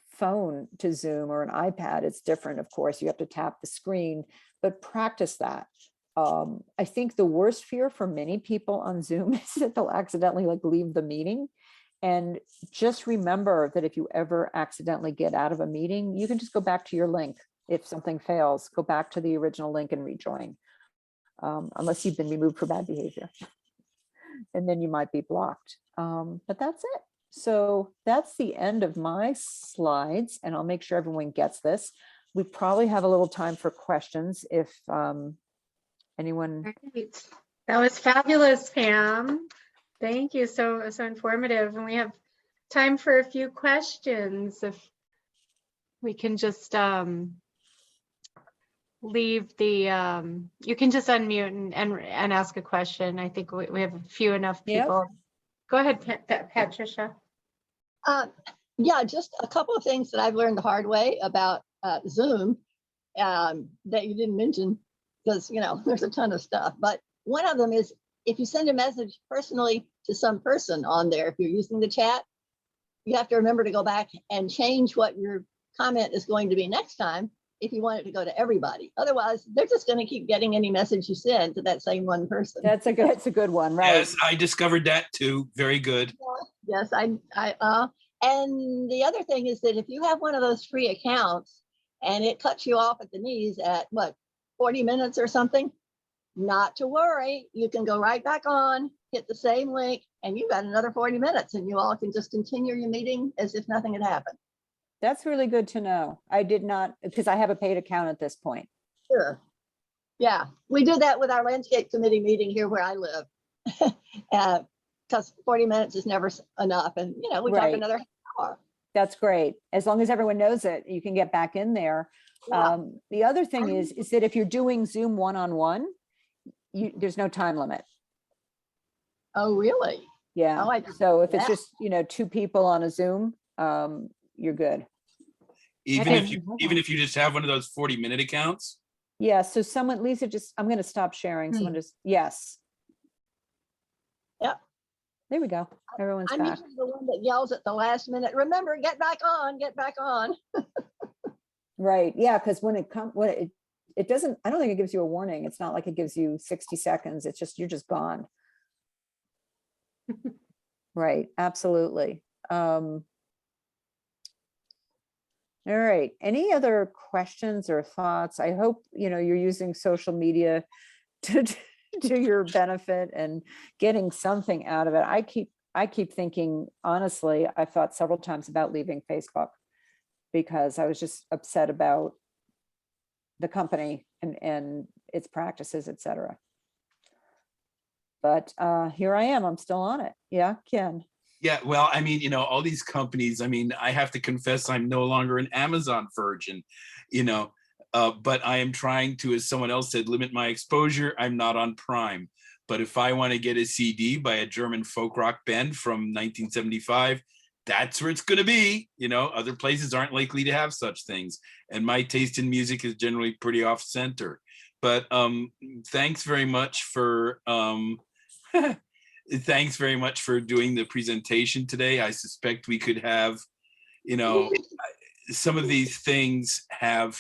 phone to Zoom or an iPad, it's different. Of course, you have to tap the screen, but practice that. I think the worst fear for many people on Zoom is that they'll accidentally like leave the meeting. And just remember that if you ever accidentally get out of a meeting, you can just go back to your link. If something fails, go back to the original link and rejoin, unless you've been removed for bad behavior. And then you might be blocked. But that's it. So that's the end of my slides, and I'll make sure everyone gets this. We probably have a little time for questions if anyone. Great. That was fabulous, Pam. Thank you. So informative. And we have time for a few questions. If we can just leave the, you can just unmute and ask a question. I think we have a few enough people. Yep. Go ahead, Patricia. Yeah, just a couple of things that I've learned the hard way about Zoom that you didn't mention, because, you know, there's a ton of stuff. But one of them is if you send a message personally to some person on there, if you're using the chat, you have to remember to go back and change what your comment is going to be next time if you want it to go to everybody. Otherwise, they're just going to keep getting any message you send to that same one person. That's a good one, right? Yes, I discovered that too. Very good. Yes, and the other thing is that if you have one of those free accounts and it cuts you off at the knees at what, 40 minutes or something, not to worry. You can go right back on, hit the same link, and you've got another 40 minutes and you all can just continue your meeting as if nothing had happened. That's really good to know. I did not, because I have a paid account at this point. Sure. Yeah, we do that with our landscape committee meeting here where I live. Because 40 minutes is never enough. And, you know, we talk another hour. That's great. As long as everyone knows it, you can get back in there. Yeah. The other thing is that if you're doing Zoom one-on-one, there's no time limit. Oh, really? Yeah. Oh, so if it's just, you know, 2 people on a Zoom, you're good. Even if you just have one of those 40-minute accounts. Yeah. So someone, Lisa, I'm going to stop sharing. Someone just, yes. Yep. There we go. Everyone's I'm back. usually the one that yells at the last minute. Remember, get back on, get back on. Right. Yeah. Because when it doesn't, I don't think it gives you a warning. It's not like it gives you 60 seconds. It's just, you're just gone. Right. Absolutely. All right. Any other questions or thoughts? I hope, you know, you're using social media to your benefit and getting something out of it. I keep I keep thinking, honestly, I thought several times about leaving Facebook because I was just upset about the company and its practices, et cetera. But here I am, I'm still on it. Yeah, Ken. Yeah, well, I mean, all these companies, I mean, I have to confess I'm no longer an Amazon virgin, but I am trying to, as someone else said, limit my exposure. I'm not on Prime. But if I want to get a CD by a German folk rock band from 1975, that's where it's going to be. Other places aren't likely to have such things. And my taste in music is generally pretty off center. But thanks very much for thanks very much for doing the presentation today. I suspect we could have, some of these things have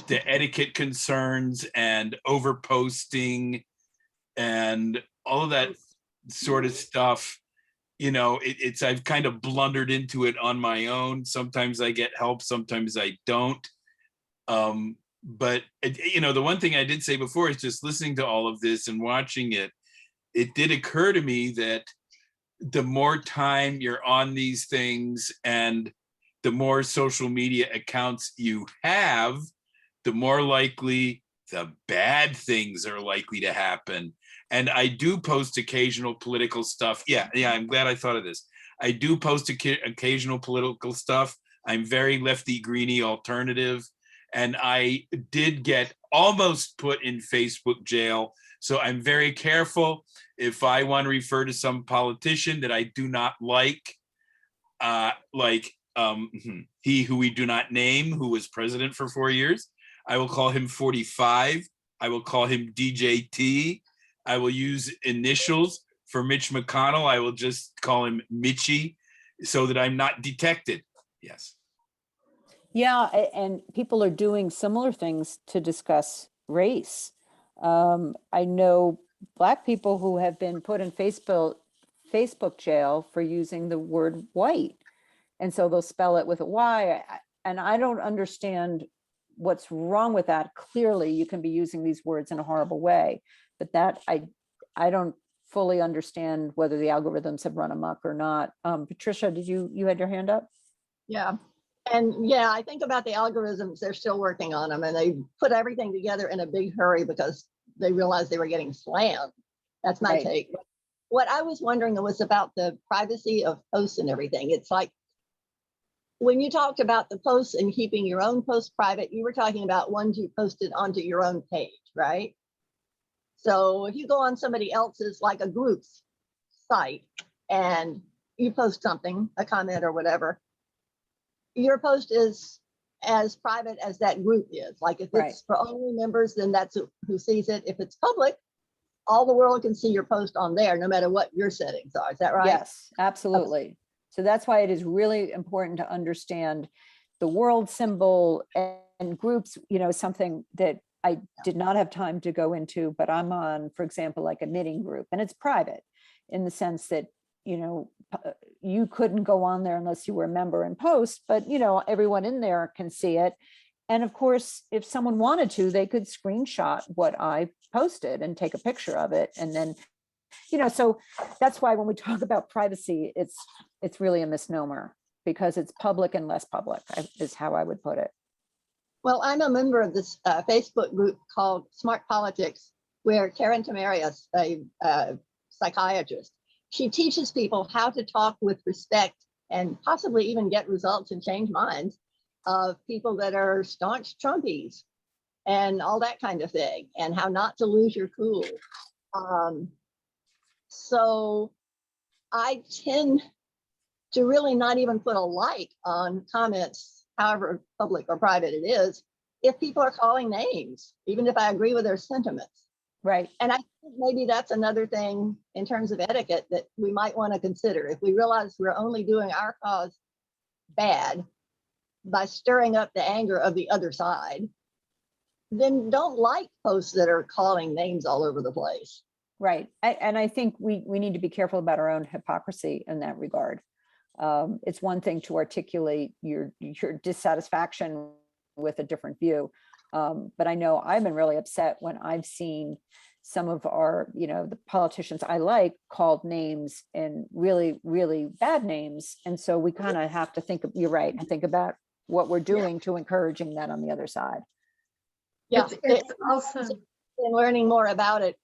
the etiquette concerns and overposting and all of that sort of stuff. I've kind of blundered into it on my own. Sometimes I get help, sometimes I don't. But the one thing I did say before is just listening to all of this and watching it, it did occur to me that the more time you're on these things and the more social media accounts you have, the more likely the bad things are likely to happen. And I do post occasional political stuff. Yeah, I'm glad I thought of this. I do post occasional political stuff. I'm very lefty greeny alternative. And I did get almost put in Facebook jail. So I'm very careful if I want to refer to some politician that I do not like he who we do not name, who was president for 4 years, I will call him 45. I will call him DJT. I will use initials. For Mitch McConnell, I will just call him Mitchie so that I'm not detected. Yes. Yeah, and people are doing similar things to discuss race. I know Black people who have been put in Facebook jail for using the word white. And so they'll spell it with a Y. And I don't understand what's wrong with that. Clearly, you can be using these words in a horrible way, but that I don't fully understand whether the algorithms have run amok or not. Patricia, did you had your hand up? Yeah. And yeah, I think about the algorithms, they're still working on them, and they put everything together in a big hurry because they realized they were getting slammed. That's my take. What I was wondering was about the privacy of posts and everything. It's like, when you talked about the posts and keeping your own posts private, you were talking about ones you posted onto your own page, right? So if you go on somebody else's, like a group's site, and you post something, a comment or whatever, your post is as private as that group is. Like if it's for only members, then that's who sees it. If it's public, all the world can see your post on there, no matter what your settings are. Is that right? Yes, absolutely. So that's why it is really important to understand the world symbol and groups, something that I did not have time to go into, but I'm on, for example, like a knitting group, and it's private in the sense that, you couldn't go on there unless you were a member and post, but, everyone in there can see it. And of course, if someone wanted to, they could screenshot what I posted and take a picture of it. And then, so that's why when we talk about privacy, it's really a misnomer because it's public and less public is how I would put it. Well, I'm a member of this Facebook group called Smart Politics, where Karen Tamarius, a psychiatrist, she teaches people how to talk with respect and possibly even get results and change minds of people that are staunch Trumpies and all that kind of thing, and how not to lose your cool. So I tend to really not even put a like on comments, however public or private it is, if people are calling names, even if I agree with their sentiments. Right. And I think maybe that's another thing in terms of etiquette that we might want to consider. If we realize we're only doing our cause bad by stirring up the anger of the other side, then don't like posts that are calling names all over the place. Right. And I think we need to be careful about our own hypocrisy in that regard. It's one thing to articulate your dissatisfaction with a different view. But I know I've been really upset when I've seen some of our, the politicians I like called names and really, really bad names. And so we kind of have to think, you're right, and think about what we're doing to encouraging that on the other side. Yeah, It's also, in learning more about it.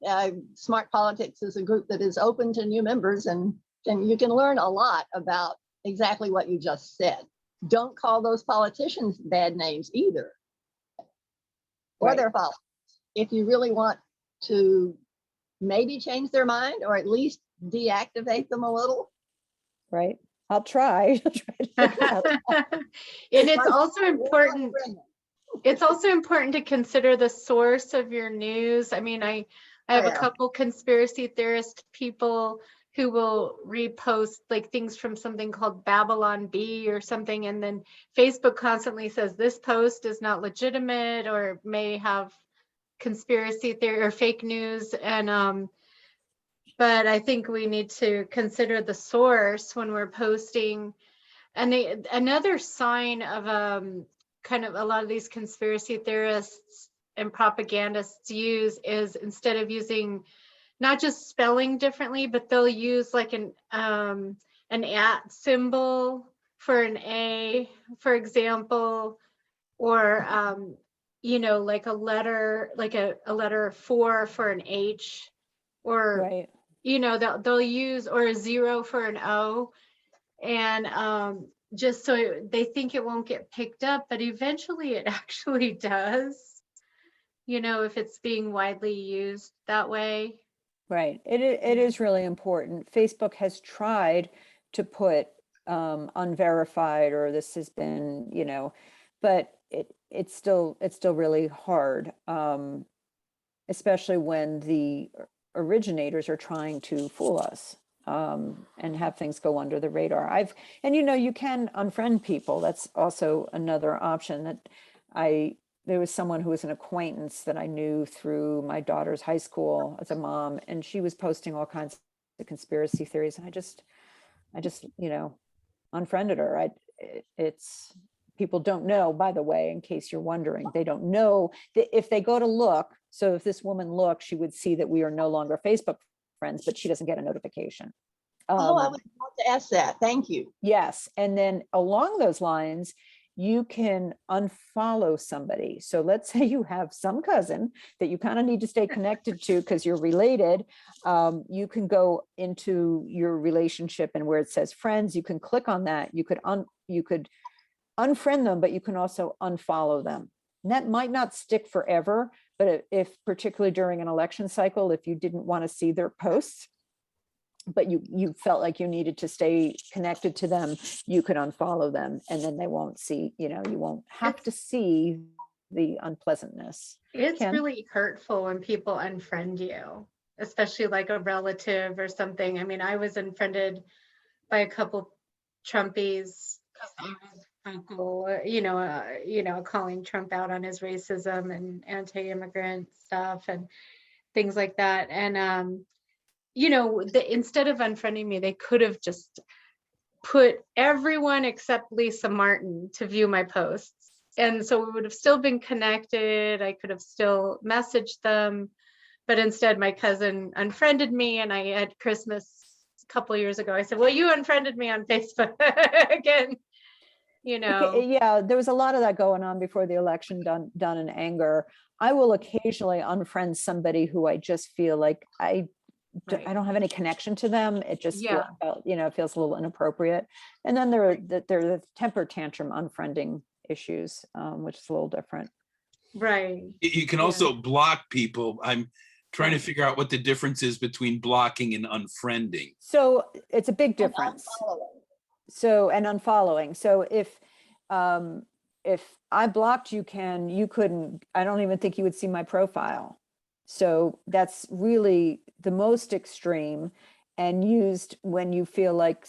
Smart Politics is a group that is open to new members, and you can learn a lot about exactly what you just said. Don't call those politicians bad names either, or Right. their followers. If you really want to maybe change their mind, or at least deactivate them a little. Right. I'll try. and it's also important. It's also important to consider the source of your news. I mean, I have a couple conspiracy theorist people who will repost like things from something called Babylon Bee or something, and then Facebook constantly says this post is not legitimate or may have conspiracy theory or fake news. And but I think we need to consider the source when we're posting. And another sign of kind of a lot of these conspiracy theorists and propagandists use is, instead of using not just spelling differently, but they'll use like an at symbol for an A, for example, or like a letter, like a letter 4 for an H, or Right. they'll use, or a 0 for an O, and just so they think it won't get picked up, but eventually it actually does, if it's being widely used that way. Right. It is really important. Facebook has tried to put unverified, or this has been, but it's still really hard, especially when the originators are trying to fool us and have things go under the radar. And you can unfriend people. That's also another option. That there was someone who was an acquaintance that I knew through my daughter's high school as a mom, and she was posting all kinds of conspiracy theories, and I just unfriended her. People don't know, by the way, in case you're wondering, they don't know that if they go to look. So if this woman looked, she would see that we are no longer Facebook friends, but she doesn't get a notification. I was about to ask that. Thank you. Yes. And then along those lines, you can unfollow somebody. So let's say you have some cousin that you kind of need to stay connected to because you're related. You can go into your relationship, and where it says friends, you can click on that. You could unfriend them, but you can also unfollow them. And that might not stick forever, but if particularly during an election cycle, if you didn't want to see their posts, but you felt like you needed to stay connected to them, you could unfollow them, and then they won't see, you won't have to see the unpleasantness. It's Ken? really hurtful when people unfriend you, especially like a relative or something. I mean, I was unfriended by a couple Trumpies because I was vocal, calling Trump out on his racism and anti-immigrant stuff and things like that. And instead of unfriending me, they could have just put everyone except Lisa Martin to view my posts. And so we would have still been connected. I could have still messaged them, but instead my cousin unfriended me. And I had Christmas a couple of years ago, I said, well, you unfriended me on Facebook again. Yeah, there was a lot of that going on before the election, done in anger. I will occasionally unfriend somebody who I just feel like I don't have any connection to them. It just feels a little inappropriate. And then there are the temper tantrum unfriending issues, which is a little different. Right. You can also block people. I'm trying to figure out what the difference is between blocking and unfriending. So it's a big difference. And unfollowing. So if I blocked you, Ken, I don't even think you would see my profile. So that's really the most extreme, and used when you feel like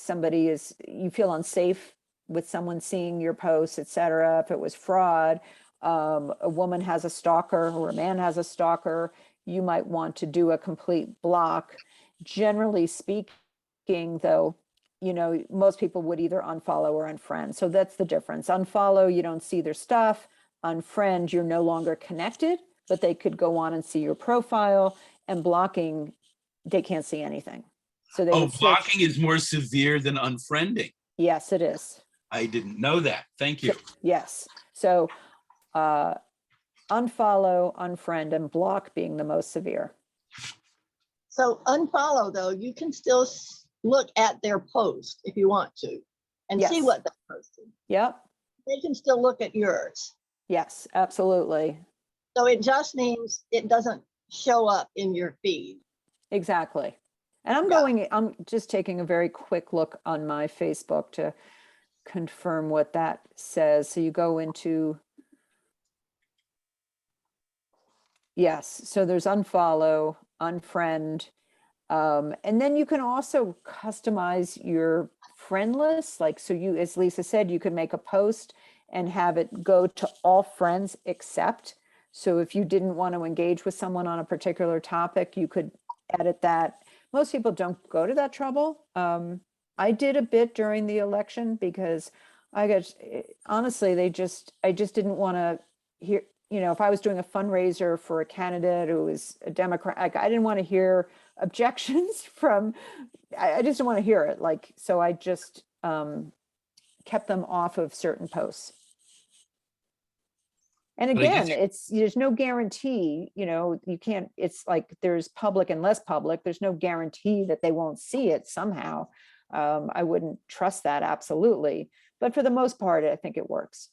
you feel unsafe with someone seeing your posts, etc. If it was fraud, a woman has a stalker or a man has a stalker, you might want to do a complete block. Generally speaking, though, most people would either unfollow or unfriend. So that's the difference. Unfollow, you don't see their stuff. Unfriend, you're no longer connected, but they could go on and see your profile. and blocking, they can't see anything. So they Oh, would switch. blocking is more severe than unfriending. Yes, it is. I didn't know that. Thank you. Yes. So unfollow, unfriend, and block being the most severe. So unfollow though, you can still look at their post if you want to and see Yes. what they posted. Yep. They can still look at yours. Yes, absolutely. So it just means it doesn't show up in your feed. Exactly. And I'm just taking a very quick look on my Facebook to confirm what that says. So you go into, yes, so there's unfollow, unfriend, and then you can also customize your friend list. Like, so you, as Lisa said, you could make a post and have it go to all friends except. So if you didn't want to engage with someone on a particular topic, you could edit that. Most people don't go to that trouble. I did a bit during the election because honestly, I just didn't want to hear, if I was doing a fundraiser for a candidate who was a Democrat, I didn't want to hear objections from, I just didn't want to hear it. Like, so I just kept them off of certain posts. And But I guess again, there's no guarantee, you can't, it's like there's public and less public. There's no guarantee that they won't see it somehow. I wouldn't trust that absolutely. But for the most part, I think it works.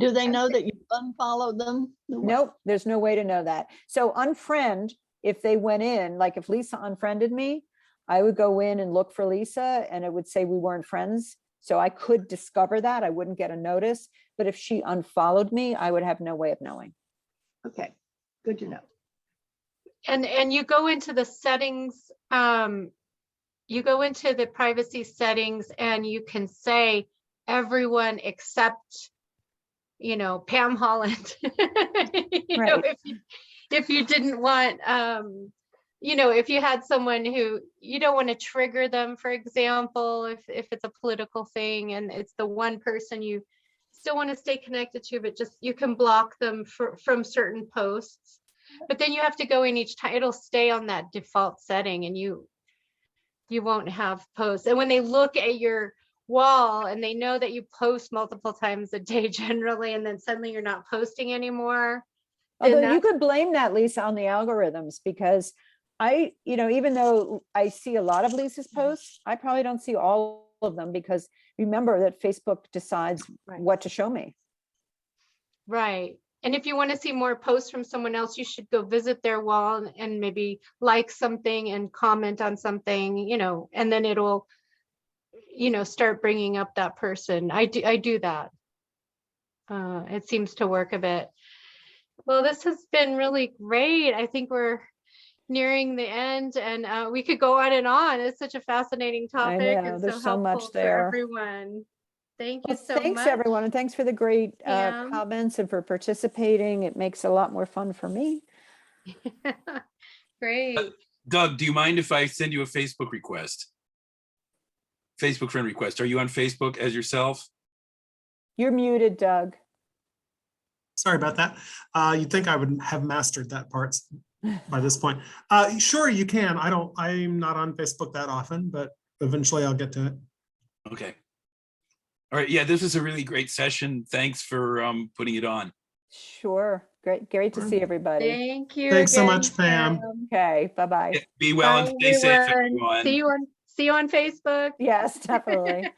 Do they know that you unfollowed them? Nope, there's no way to know that. So unfriend, if they went in, like if Lisa unfriended me, I would go in and look for Lisa and it would say we weren't friends. So I could discover that. I wouldn't get a notice. But if she unfollowed me, I would have no way of knowing. Okay, good to know. And you go into the settings, you go into the privacy settings and you can say everyone except, Pam Holland. Right. If you didn't want, if you had someone who you don't want to trigger them, for example, if it's a political thing and it's the one person you still want to stay connected to, but just you can block them from certain posts. But then you have to go in each time, it'll stay on that default setting and you won't have posts. And when they look at your wall and they know that you post multiple times a day generally, and then suddenly you're not posting anymore. Although you could blame that, Lisa, on the algorithms, because even though I see a lot of Lisa's posts, I probably don't see all of them because remember that Facebook decides what to show me. Right. And if you want to see more posts from someone else, you should go visit their wall and maybe like something and comment on something, and then it'll, start bringing up that person. I do that. It seems to work a bit. Well, this has been really great. I think we're nearing the end and we could go on and on. It's such a fascinating topic. I know, and there's so so much helpful there. for everyone. Thank you so Thanks much. everyone. And thanks for the great Pam. comments and for participating. It makes a lot more fun for me. Great. Doug, do you mind if I send you a Facebook request? Facebook friend request. Are you on Facebook as yourself? You're muted, Doug. Sorry about that. You'd think I would have mastered that part by this point. Sure, you can. I'm not on Facebook that often, but eventually I'll get to it. Okay. All right. Yeah, this is a really great session. Thanks for putting it on. Sure. Great to see everybody. Thank you. Thanks so again, much, Pam. Okay, bye-bye. Yeah, be well and Bye, stay safe, everyone. everyone. See you on Facebook. Yes, definitely.